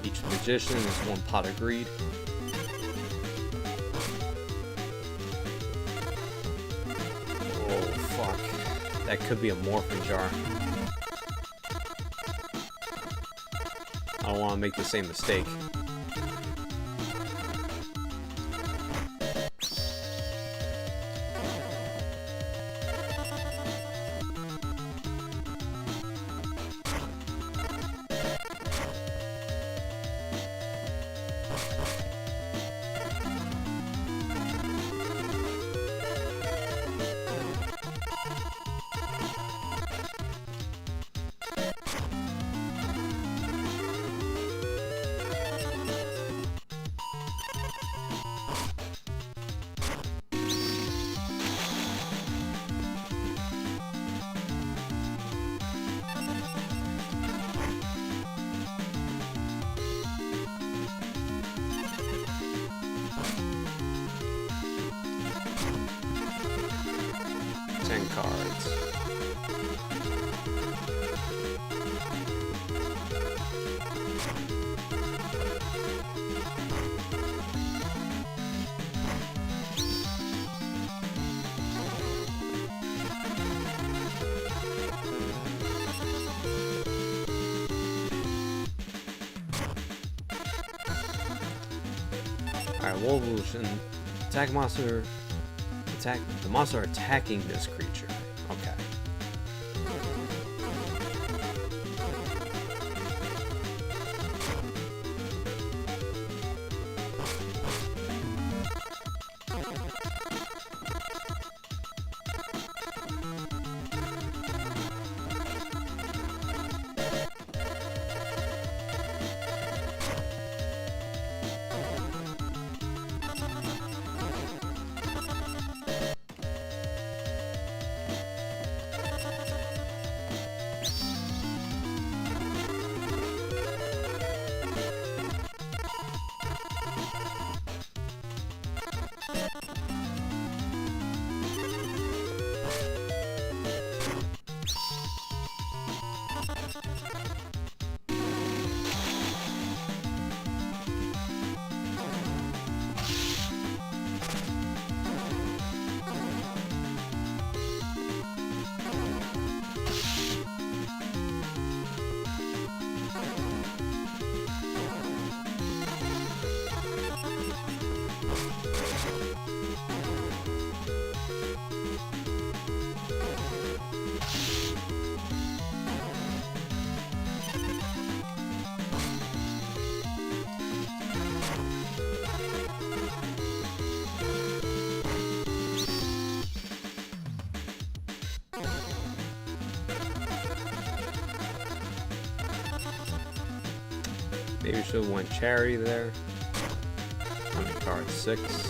Each magician is one pot of greed. Oh fuck. That could be a morphin jar. I don't want to make the same mistake. cards. Alright, Wolf Evolution. Attack monster. Attack the monster attacking this creature. Okay. Maybe we should have went Charity there. How many cards? 6.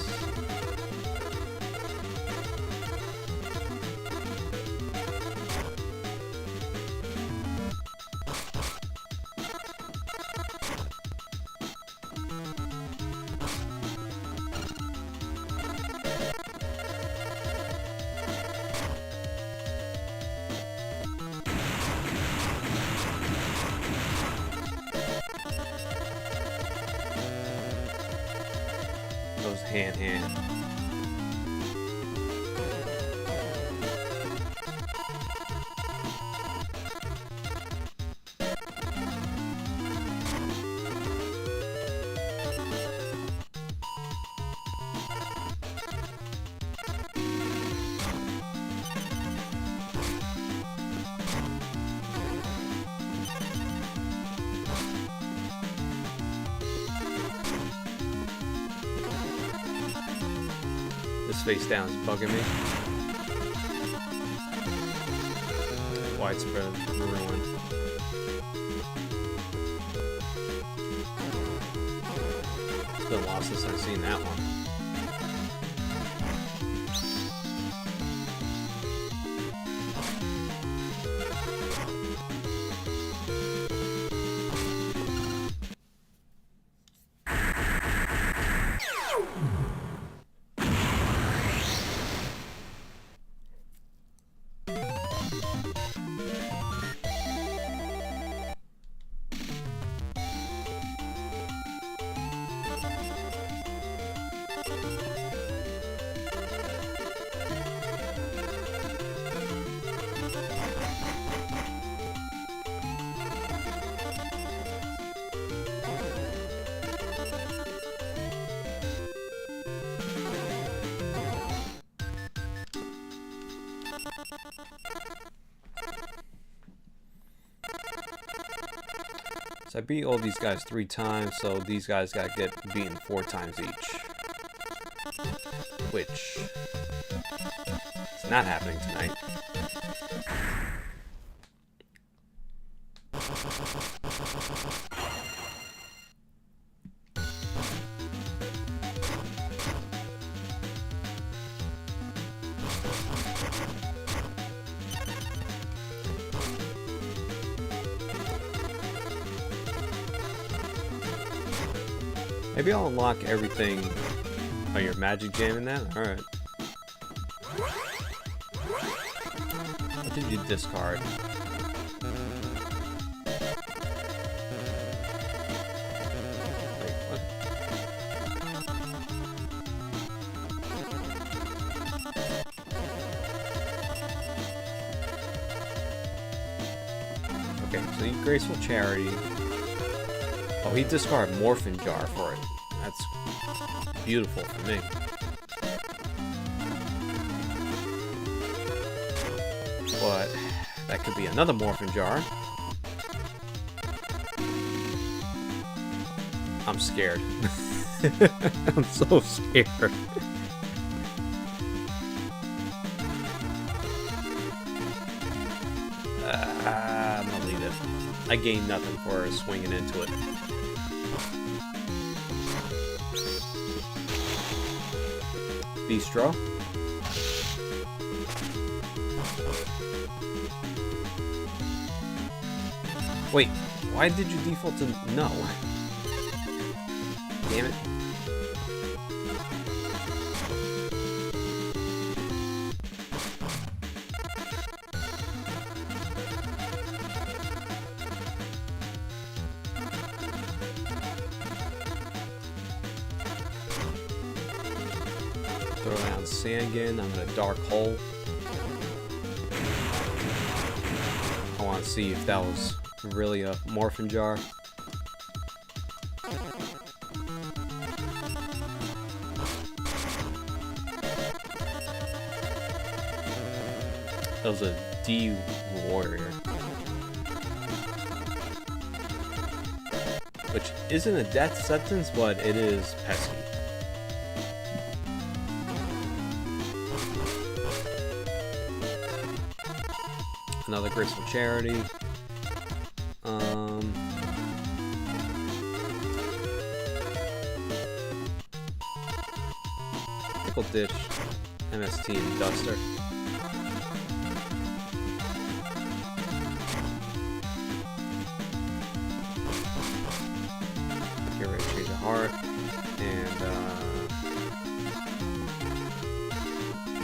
Those hand. This face down is bugging me. Widespread ruin. It's been a while since I've seen that one. So I beat all these guys 3 times, so these guys gotta get beaten 4 times each. Which is not happening tonight. Maybe I'll unlock everything. Oh, your magic jam in that? Alright. did you discard? Wait, what? Okay, so you Graceful Charity. Oh, he discarded Morphin Jar for it. That's beautiful for me. But that could be another Morphin Jar. I'm scared. I'm so scared. I'm gonna leave it. I gained nothing for swinging into it. Bistro. Wait, why did you default to no? Damn it. Throw down Sandin. I'm gonna Dark Hole. I want to see if that was really a Morphin Jar. That was a D Warrior. Which isn't a death sentence, but it is pesky. Another Graceful Charity. Pickle Dish, MST, and Duster. Get ready to change a heart. And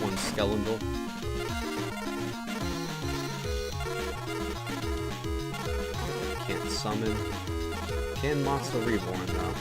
one Skeletal. Can't summon. Can Monster Reborn though.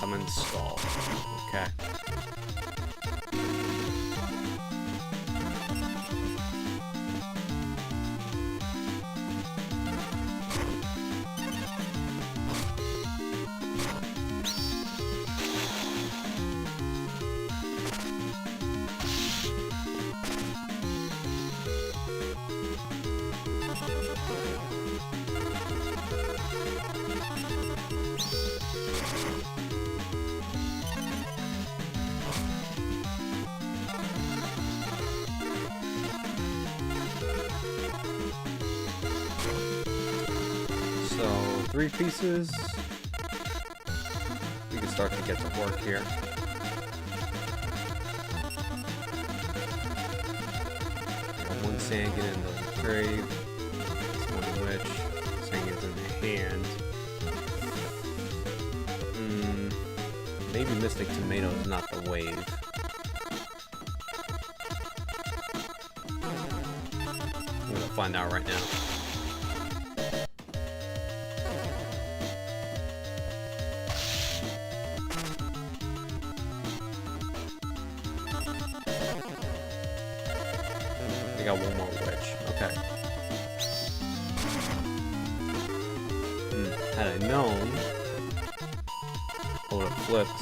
Summon Skull. Okay. So, 3 pieces. We can start to get to work here. One Sandin in the grave. One Witch. Sandin's in the hand. Maybe Mystic Tomato is not the wave. I'm gonna find out right now. I got one more witch. Okay. Had I known, I would have flipped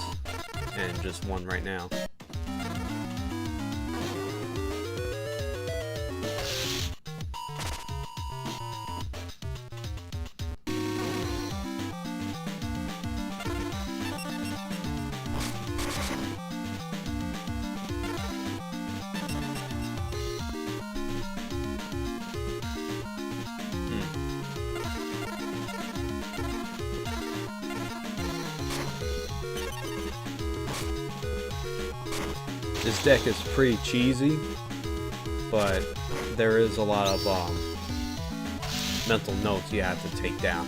and just won right now. This deck is pretty cheesy, but there is a lot of mental notes you have to take down.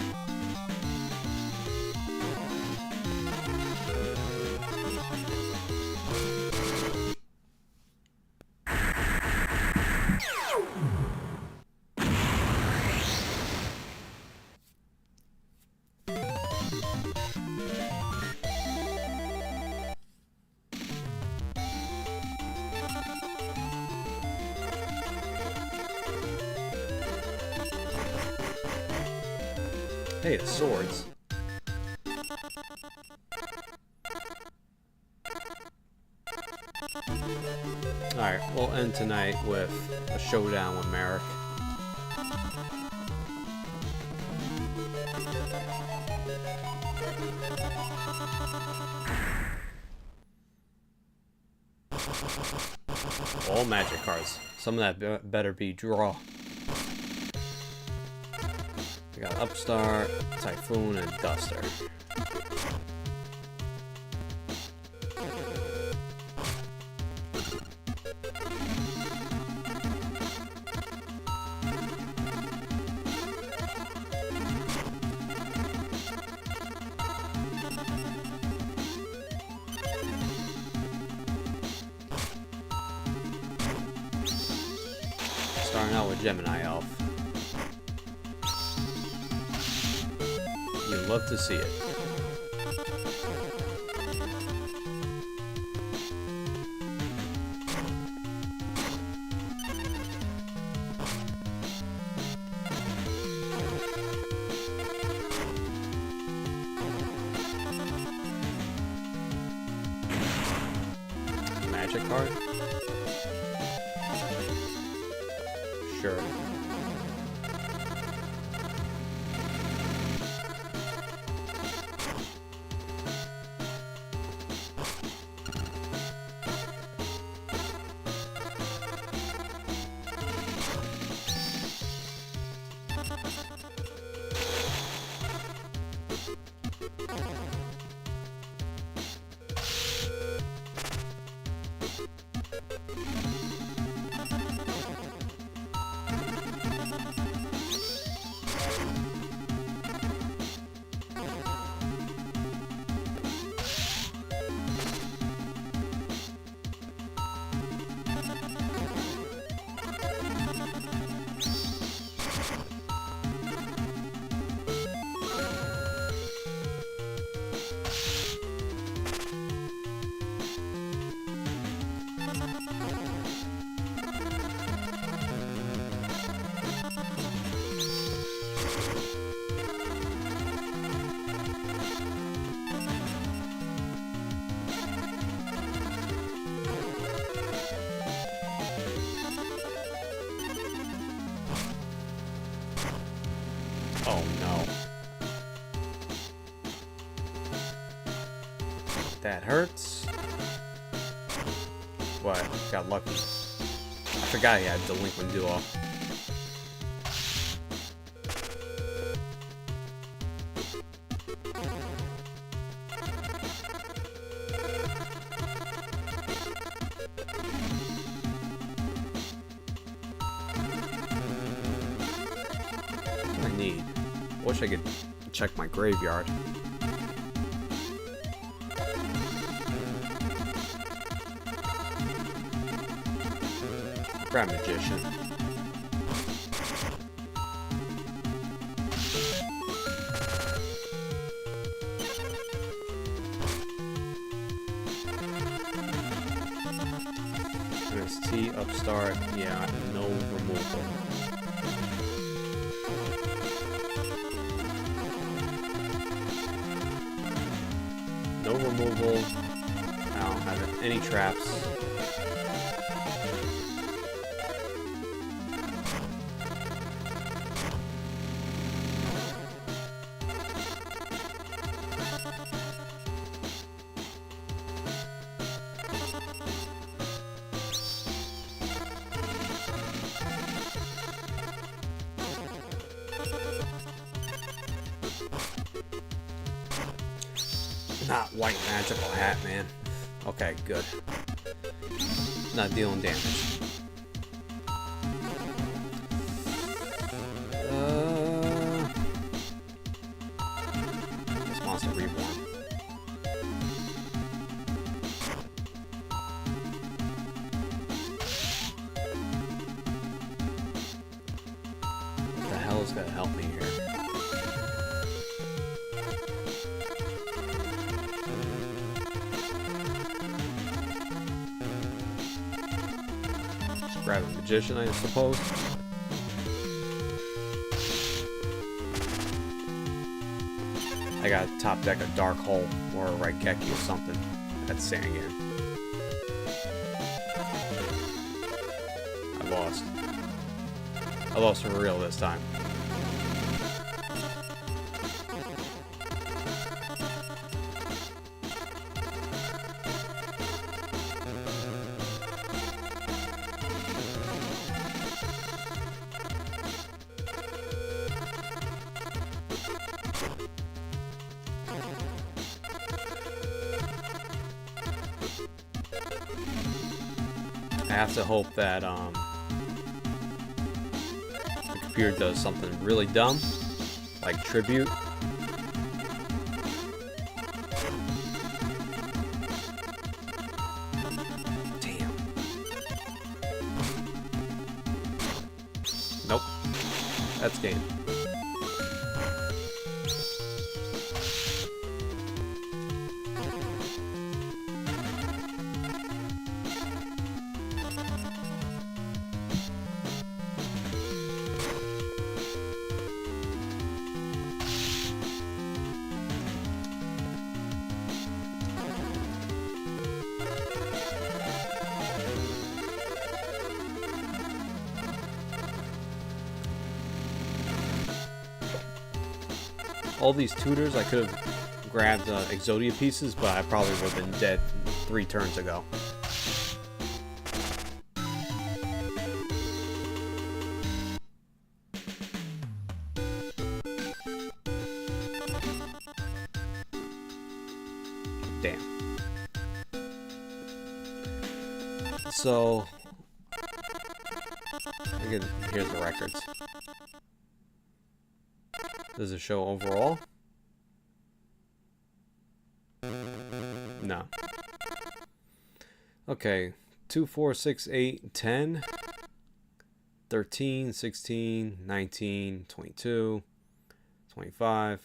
Hey, it's swords. Alright, we'll end tonight with a showdown with Merrick. All magic cards. Some of that better be draw. We got Upstart, Typhoon, and Duster. Starting out with Gemini Elf. You'd love to see it. Magic card? Sure. Oh no. That hurts. What? Got lucky. I forgot he had Delinquent Duo. I need. Wish I could check my graveyard. Grab Magician. I'm gonna press T upstart. Yeah, no removal. No removal. I don't have any traps. Not white magical hat, man. Okay, good. Not dealing damage. This monster reborn. What the hell is gonna help me here? Grab a magician, I suppose. I got top deck a dark hole or a Raigeki or something. That's Sangan. I lost. I lost for real this time. I have to hope that the computer does something really dumb, like tribute. Damn. Nope. That's game. All these tutors, I could have grabbed Exodia pieces, but I probably would have been dead 3 turns ago. Damn. So, again, here's the records. Does it show overall? No. Okay. 2, 4, 6, 8, 10, 13, 16, 19, 22, 25,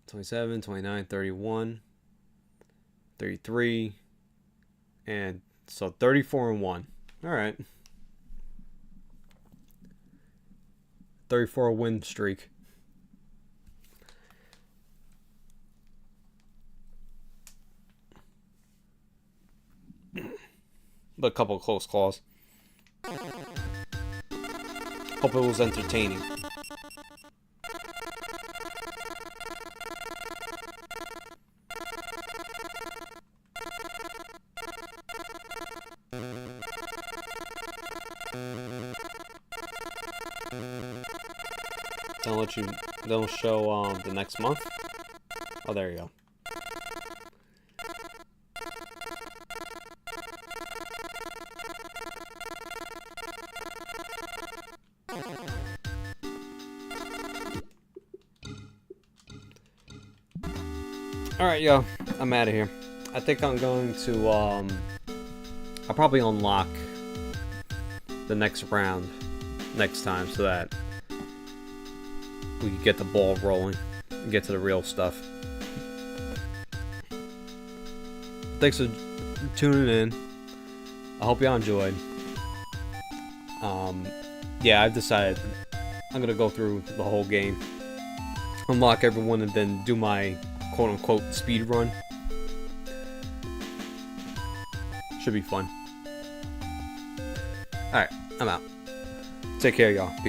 27, 29, 31, 33, and so 34 and 1. All right. 34 win streak. But a couple of close calls. Hope it was entertaining. Don't show the next month. Oh, there you go. Alright, yo, I'm out of here. I think I'm going to, I'll probably unlock the next round next time so that we can get the ball rolling and get to the real stuff. Thanks for tuning in. I hope y'all enjoyed. Yeah, I've decided I'm gonna go through the whole game, unlock everyone, and then do my quote-unquote speed run. Should be fun. Alright, I'm out. Take care, y'all. Peace.